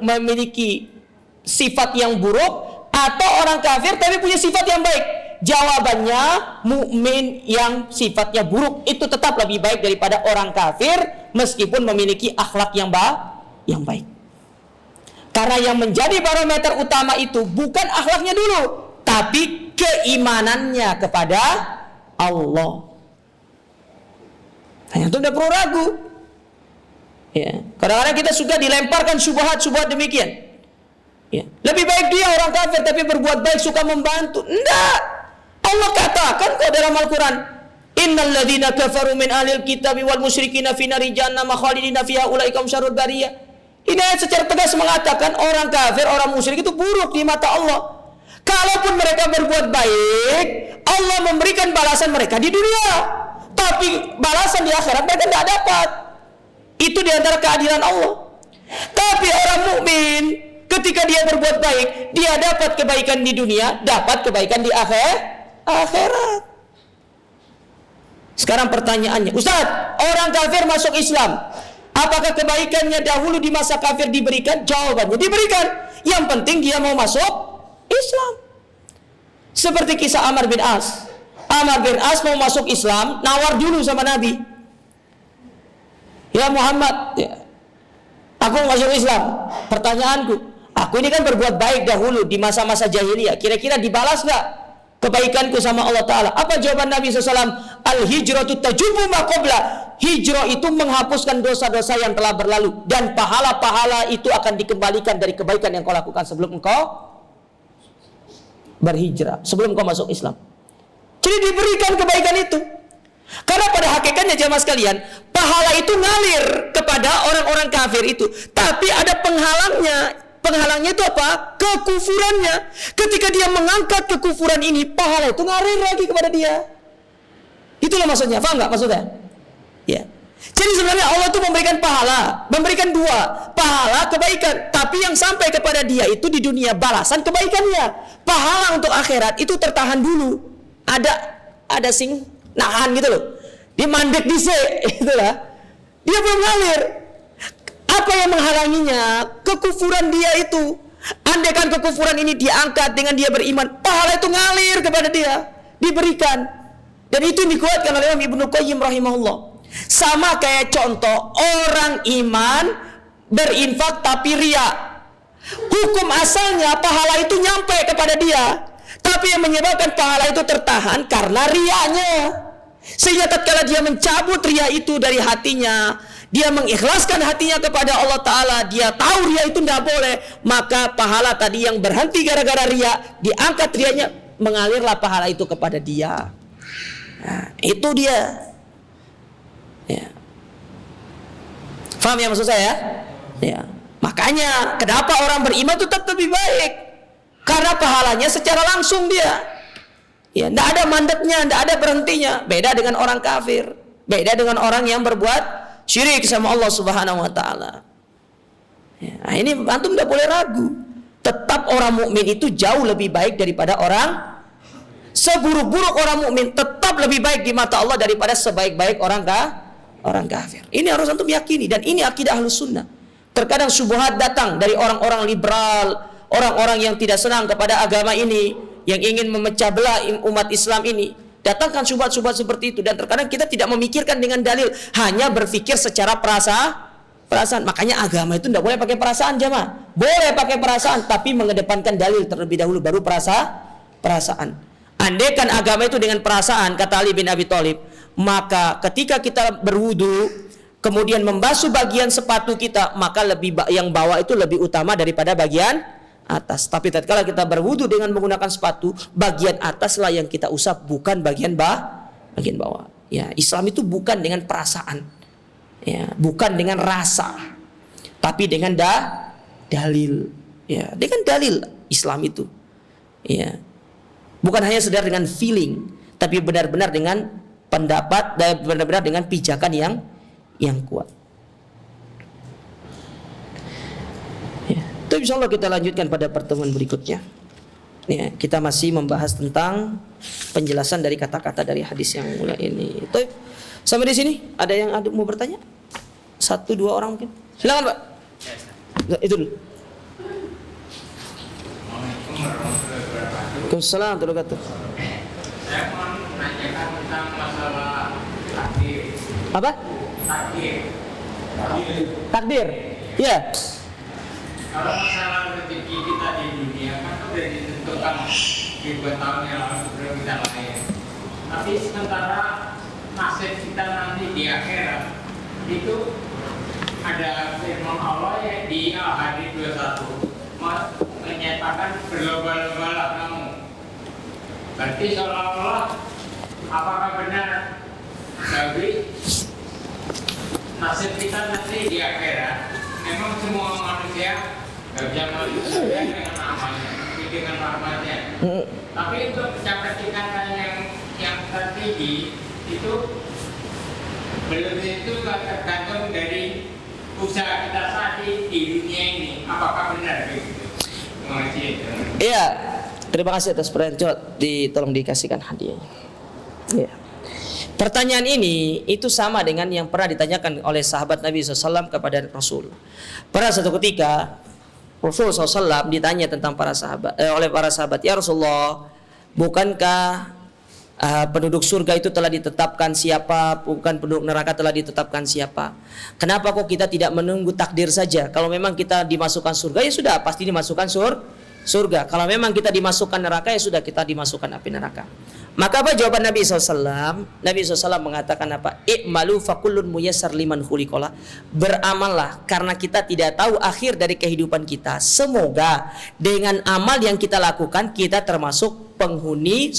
memiliki sifat yang buruk atau orang kafir tapi punya sifat yang baik? Jawabannya, mukmin yang sifatnya buruk itu tetap lebih baik daripada orang kafir meskipun memiliki akhlak yang baik. Karena yang menjadi barometer utama itu bukan akhlaknya dulu, tapi keimanannya kepada Allah. Hanya itu tidak perlu ragu. Ya, kadang-kadang kita suka dilemparkan syubhat-syubhat demikian. Ya, lebih baik dia orang kafir tapi berbuat baik, suka membantu. Enggak. Allah katakan kok dalam Al-Quran, innal ladzina kafaru min ahlil kitabi wal musyrikina fi nari jahannam khalidina fiha ulaika hum syarrul bariyah. Ini ayat secara tegas mengatakan orang kafir, orang musyrik itu buruk di mata Allah. Kalaupun mereka berbuat baik, Allah memberikan balasan mereka di dunia, tapi balasan di akhirat mereka tidak dapat. Itu di antara keadilan Allah. Tapi orang mukmin ketika dia berbuat baik, dia dapat kebaikan di dunia, dapat kebaikan di akhirat. Sekarang pertanyaannya, Ustaz, orang kafir masuk Islam, apakah kebaikannya dahulu di masa kafir diberikan? Jawabannya diberikan. Yang penting dia mau masuk Islam. Seperti kisah Amr bin As. Amr bin As mau masuk Islam, nawar dulu sama Nabi. Ya Muhammad, ya, aku masuk Islam. Pertanyaanku, aku ini kan berbuat baik dahulu di masa-masa jahiliyah. Kira-kira dibalas gak kebaikanku sama Allah Ta'ala? Apa jawaban Nabi SAW? Al-hijratu tajubu ma qabla. Hijrah itu menghapuskan dosa-dosa yang telah berlalu, dan pahala-pahala itu akan dikembalikan dari kebaikan yang kau lakukan sebelum engkau berhijrah, sebelum kau masuk Islam. Jadi diberikan kebaikan itu. Karena pada hakikatnya jemaah sekalian, pahala itu ngalir kepada orang-orang kafir itu, tapi ada penghalangnya. Penghalangnya itu apa? Kekufurannya. Ketika dia mengangkat kekufuran ini, pahala itu ngalir lagi kepada dia. Itulah maksudnya. Faham nggak maksudnya? Ya. Jadi sebenarnya Allah itu memberikan pahala, memberikan dua, pahala kebaikan, tapi yang sampai kepada dia itu di dunia balasan kebaikannya. Pahala untuk akhirat itu tertahan dulu. Ada sing nahan gitu loh. Dia mandek dise, itulah. Dia belum ngalir. Apa yang menghalanginya? Kekufuran dia itu. Andaikan kekufuran ini diangkat dengan dia beriman, pahala itu ngalir kepada dia, diberikan. Dan itu dikuatkan oleh Imam Ibnu Qayyim rahimahullah. Sama kayak contoh orang iman berinfak tapi riya. Hukum asalnya pahala itu nyampe kepada dia, tapi yang menyebabkan pahala itu tertahan karena riyanya. Sehingga tatkala dia mencabut riya itu dari hatinya, dia mengikhlaskan hatinya kepada Allah Ta'ala, dia tahu riya itu tidak boleh, maka pahala tadi yang berhenti gara-gara riya, diangkat riyanya, mengalirlah pahala itu kepada dia. Nah, itu dia. Ya. Faham ya maksud saya? Ya. Makanya kenapa orang beriman itu tetap lebih baik? Karena pahalanya secara langsung dia. Ya, tidak ada mandeknya, tidak ada berhentinya. Beda dengan orang kafir, beda dengan orang yang berbuat syirik sama Allah Subhanahu wa taala. Ya, nah ini antum tidak boleh ragu. Tetap orang mukmin itu jauh lebih baik daripada orang, seburuk-buruk orang mukmin tetap lebih baik di mata Allah daripada sebaik-baik orang kafir. Ini harus antum yakini, dan ini akidah Ahlus Sunnah. Terkadang syubhat datang dari orang-orang liberal, orang-orang yang tidak senang kepada agama ini, yang ingin memecah belah umat Islam ini, datangkan syubhat-syubhat seperti itu. Dan terkadang kita tidak memikirkan dengan dalil, hanya berpikir secara perasaan. Makanya agama itu tidak boleh pakai perasaan, jemaah. Boleh pakai perasaan, tapi mengedepankan dalil terlebih dahulu, baru perasaan. Andaikan agama itu dengan perasaan, kata Ali bin Abi Thalib, maka ketika kita berwudu, kemudian membasuh bagian sepatu kita, maka yang bawah itu lebih utama daripada bagian atas. Tapi tatkala kita berwudu dengan menggunakan sepatu, bagian ataslah yang kita usap, bukan bagian bawah. Ya, Islam itu bukan dengan perasaan, ya, bukan dengan rasa, tapi dengan dalil. Ya, dengan dalil Islam itu. Ya, bukan hanya sekedar dengan feeling, tapi benar-benar dengan pendapat dan benar-benar dengan pijakan yang kuat. Itu insyaallah kita lanjutkan pada pertemuan berikutnya. Ya, kita masih membahas tentang penjelasan dari kata-kata dari hadis yang mulia ini. Itu sampai di sini. Ada yang mau bertanya? 1-2 orang mungkin. Silakan Pak. Itu dulu. Waalaikumsalam warahmatullahi wabarakatuh. Saya mau menanyakan tentang masalah takdir. Apa? Takdir. Iya. Kalau masalah rezeki kita di dunia kan sudah ditentukan ribuan tahun yang lalu sebelum kita lahir. Tapi sementara nasib kita nanti di akhirat itu ada firman Allah ya di Al-Hadid 21 menyatakan berlomba-lombalah kamu. Berarti seolah-olah apakah benar Nabi nasib kita nanti di akhirat memang semua manusia nggak bisa masuk surga dengan amalnya, tapi dengan rahmatnya. Tapi untuk mencapai tingkatan yang tertinggi itu belum tentu tergantung dari usaha kita saat di dunia ini. Apakah benar begitu? Terima kasih. Iya, terima kasih atas pertanyaan. Tolong dikasihkan hadiahnya. Iya. Pertanyaan ini itu sama dengan yang pernah ditanyakan oleh sahabat Nabi SAW kepada Rasul. Pada suatu ketika Rasul SAW ditanya tentang oleh para sahabat, ya Rasulullah, bukankah penduduk surga itu telah ditetapkan siapa, bukan penduduk neraka telah ditetapkan siapa? Kenapa kok kita tidak menunggu takdir saja? Kalau memang kita dimasukkan surga, ya sudah pasti dimasukkan surga. Kalau memang kita dimasukkan neraka, ya sudah kita dimasukkan api neraka. Maka apa jawaban Nabi SAW? Nabi SAW mengatakan apa? I'malu fakullun muyassar liman khuliqala. Beramallah karena kita tidak tahu akhir dari kehidupan kita. Semoga dengan amal yang kita lakukan kita termasuk penghuni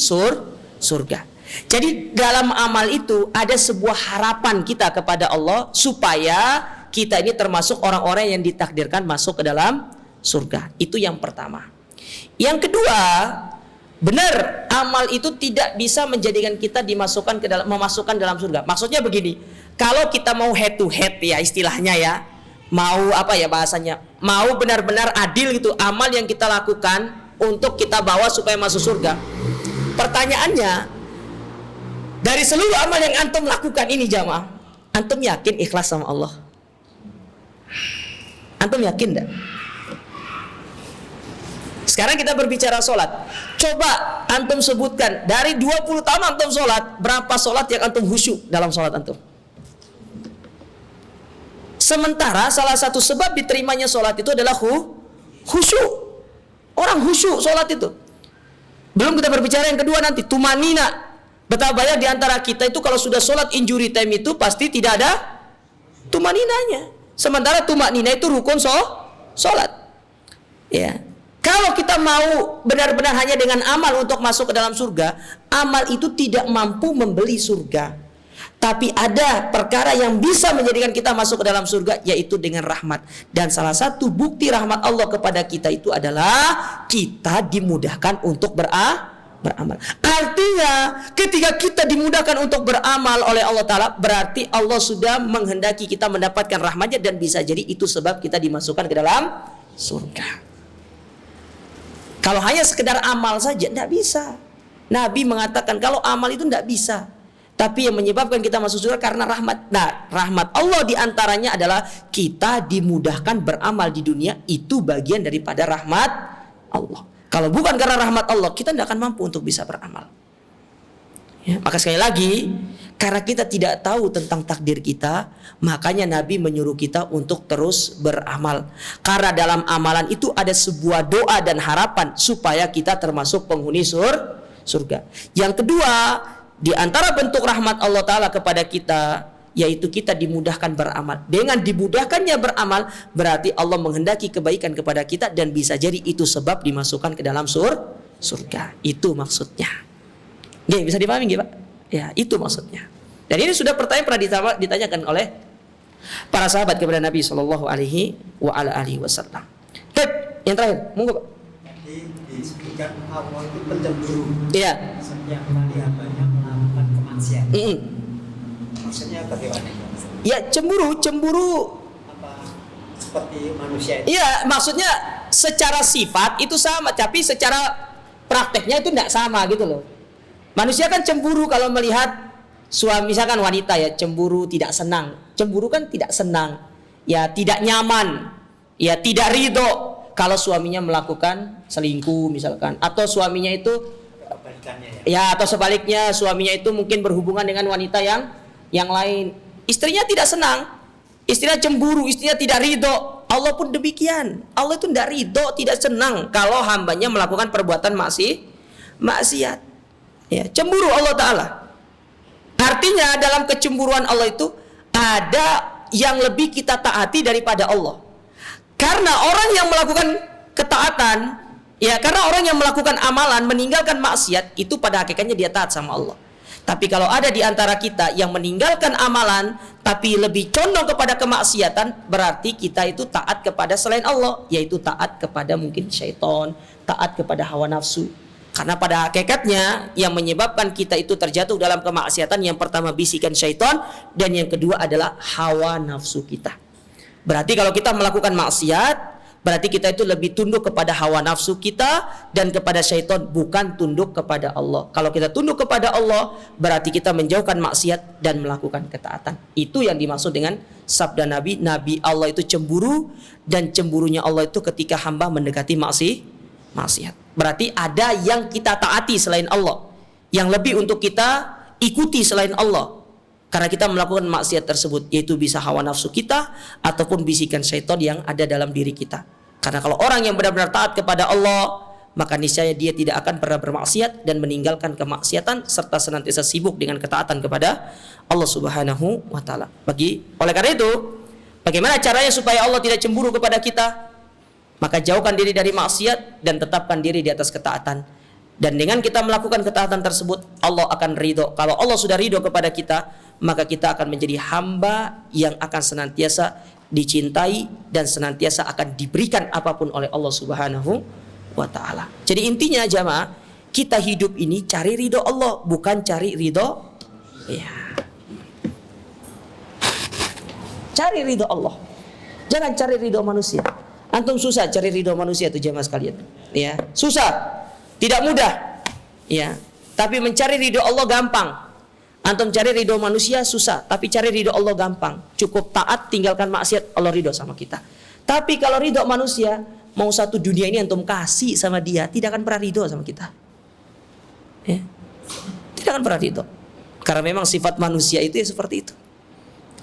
surga. Jadi dalam amal itu ada sebuah harapan kita kepada Allah supaya kita ini termasuk orang-orang yang ditakdirkan masuk ke dalam surga. Itu yang pertama. Yang kedua, benar amal itu tidak bisa menjadikan kita memasukkan dalam surga. Maksudnya begini, kalau kita mau head to head ya istilahnya ya, mau apa ya bahasanya, mau benar-benar adil gitu amal yang kita lakukan untuk kita bawa supaya masuk surga. Pertanyaannya, dari seluruh amal yang antum lakukan ini jamaah, antum yakin ikhlas sama Allah? Antum yakin enggak? Sekarang kita berbicara sholat. Coba antum sebutkan dari 20 tahun antum sholat, berapa sholat yang antum khusyuk dalam sholat antum? Sementara salah satu sebab diterimanya sholat itu adalah khusyuk. Orang khusyuk sholat itu. Belum kita berbicara yang kedua nanti, tumanina. Betapa banyak di antara kita itu kalau sudah sholat injury time itu pasti tidak ada tumaninanya. Sementara tumanina itu rukun sholat. Ya. Kalau kita mau benar-benar hanya dengan amal untuk masuk ke dalam surga, amal itu tidak mampu membeli surga. Tapi ada perkara yang bisa menjadikan kita masuk ke dalam surga, yaitu dengan rahmat. Dan salah satu bukti rahmat Allah kepada kita itu adalah kita dimudahkan untuk beramal. Artinya ketika kita dimudahkan untuk beramal oleh Allah Ta'ala, berarti Allah sudah menghendaki kita mendapatkan rahmatnya, dan bisa jadi itu sebab kita dimasukkan ke dalam surga. Kalau hanya sekedar amal saja, tidak bisa. Nabi mengatakan kalau amal itu tidak bisa. Tapi yang menyebabkan kita masuk surga karena rahmat. Nah, rahmat Allah diantaranya adalah kita dimudahkan beramal di dunia. Itu bagian daripada rahmat Allah. Kalau bukan karena rahmat Allah, kita tidak akan mampu untuk bisa beramal. Ya, maka sekali lagi, karena kita tidak tahu tentang takdir kita, makanya Nabi menyuruh kita untuk terus beramal. Karena dalam amalan itu ada sebuah doa dan harapan supaya kita termasuk penghuni surga. Yang kedua, di antara bentuk rahmat Allah Ta'ala kepada kita, yaitu kita dimudahkan beramal. Dengan dimudahkannya beramal, berarti Allah menghendaki kebaikan kepada kita, dan bisa jadi itu sebab dimasukkan ke dalam surga. Itu maksudnya. Oke, bisa dipahami nggih, Pak? Ya, itu maksudnya. Dan ini sudah pertanyaan pernah ditanyakan oleh para sahabat kepada Nabi Shallallahu Alaihi Wasallam. Yang terakhir, monggo Pak. Disebutkan Allah itu pencemburu. Iya. Setiap kali hambanya melakukan kemaksiatan. Maksudnya bagaimana? Ya, cemburu apa seperti manusia itu? Iya, maksudnya secara sifat itu sama, tapi secara prakteknya itu tidak sama gitu loh. Manusia kan cemburu kalau melihat suami, misalkan wanita ya, cemburu tidak senang. Cemburu kan tidak senang, ya tidak nyaman, ya tidak ridho kalau suaminya melakukan selingkuh misalkan, atau suaminya itu ya, atau sebaliknya suaminya itu mungkin berhubungan dengan wanita yang lain. Istrinya tidak senang, istrinya cemburu, istrinya tidak ridho. Allah pun demikian. Allah itu tidak ridho, tidak senang kalau hambanya melakukan perbuatan maksiat. Ya, cemburu Allah Ta'ala. Artinya dalam kecemburuan Allah itu ada yang lebih kita taati daripada Allah. Karena orang yang melakukan ketaatan, ya karena orang yang melakukan amalan meninggalkan maksiat itu pada hakikatnya dia taat sama Allah. Tapi kalau ada di antara kita yang meninggalkan amalan tapi lebih condong kepada kemaksiatan, berarti kita itu taat kepada selain Allah, yaitu taat kepada mungkin syaitan, taat kepada hawa nafsu. Karena pada hakikatnya yang menyebabkan kita itu terjatuh dalam kemaksiatan, yang pertama bisikan syaitan, dan yang kedua adalah hawa nafsu kita. Berarti kalau kita melakukan maksiat, berarti kita itu lebih tunduk kepada hawa nafsu kita dan kepada syaitan, bukan tunduk kepada Allah. Kalau kita tunduk kepada Allah, berarti kita menjauhkan maksiat dan melakukan ketaatan. Itu yang dimaksud dengan sabda Nabi, Nabi Allah itu cemburu, dan cemburunya Allah itu ketika hamba mendekati maksiat. Berarti ada yang kita taati selain Allah, yang lebih untuk kita ikuti selain Allah, karena kita melakukan maksiat tersebut, yaitu bisa hawa nafsu kita ataupun bisikan syaitan yang ada dalam diri kita. Karena kalau orang yang benar-benar taat kepada Allah, maka niscaya dia tidak akan pernah bermaksiat dan meninggalkan kemaksiatan, serta senantiasa sibuk dengan ketaatan kepada Allah Subhanahu wa taala. Oleh karena itu, bagaimana caranya supaya Allah tidak cemburu kepada kita? Maka jauhkan diri dari maksiat dan tetapkan diri di atas ketaatan. Dan dengan kita melakukan ketaatan tersebut, Allah akan ridho. Kalau Allah sudah ridho kepada kita, maka kita akan menjadi hamba yang akan senantiasa dicintai dan senantiasa akan diberikan apapun oleh Allah Subhanahu wa taala. Jadi intinya jamaah, kita hidup ini cari ridho Allah, bukan cari ridho cari ridho Allah. Jangan cari ridho manusia. Antum susah cari ridho manusia itu jamaah sekalian. Ya, susah. Tidak mudah. Ya, tapi mencari ridho Allah gampang. Antum cari ridho manusia susah, tapi cari ridho Allah gampang. Cukup taat, tinggalkan maksiat, Allah ridho sama kita. Tapi kalau ridho manusia, mau satu dunia ini antum kasih sama dia, tidak akan pernah ridho sama kita. Ya. Tidak akan pernah ridho. Karena memang sifat manusia itu ya seperti itu.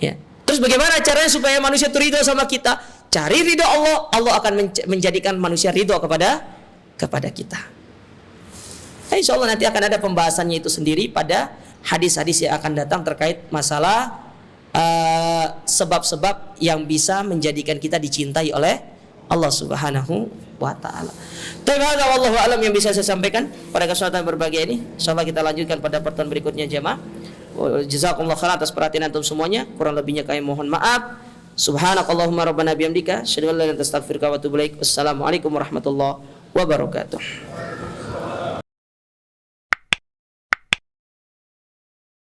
Ya. Terus bagaimana caranya supaya manusia itu ridho sama kita? Cari ridho Allah, Allah akan menjadikan manusia ridho kepada kita. Insya Allah nanti akan ada pembahasannya itu sendiri pada hadis-hadis yang akan datang terkait masalah sebab-sebab yang bisa menjadikan kita dicintai oleh Allah Subhanahu wa taala. Terima wallahu alam yang bisa saya sampaikan pada kesempatan berbahagia ini. Insyaallah kita lanjutkan pada pertemuan berikutnya jemaah. Jazakumullah khairan atas perhatian antum semuanya. Kurang lebihnya kami mohon maaf. Subhanakallahumma rabbana bihamdika asyhadu an la ilaha illa anta astaghfiruka wa atubu ilaik. Wassalamualaikum warahmatullahi wabarakatuh.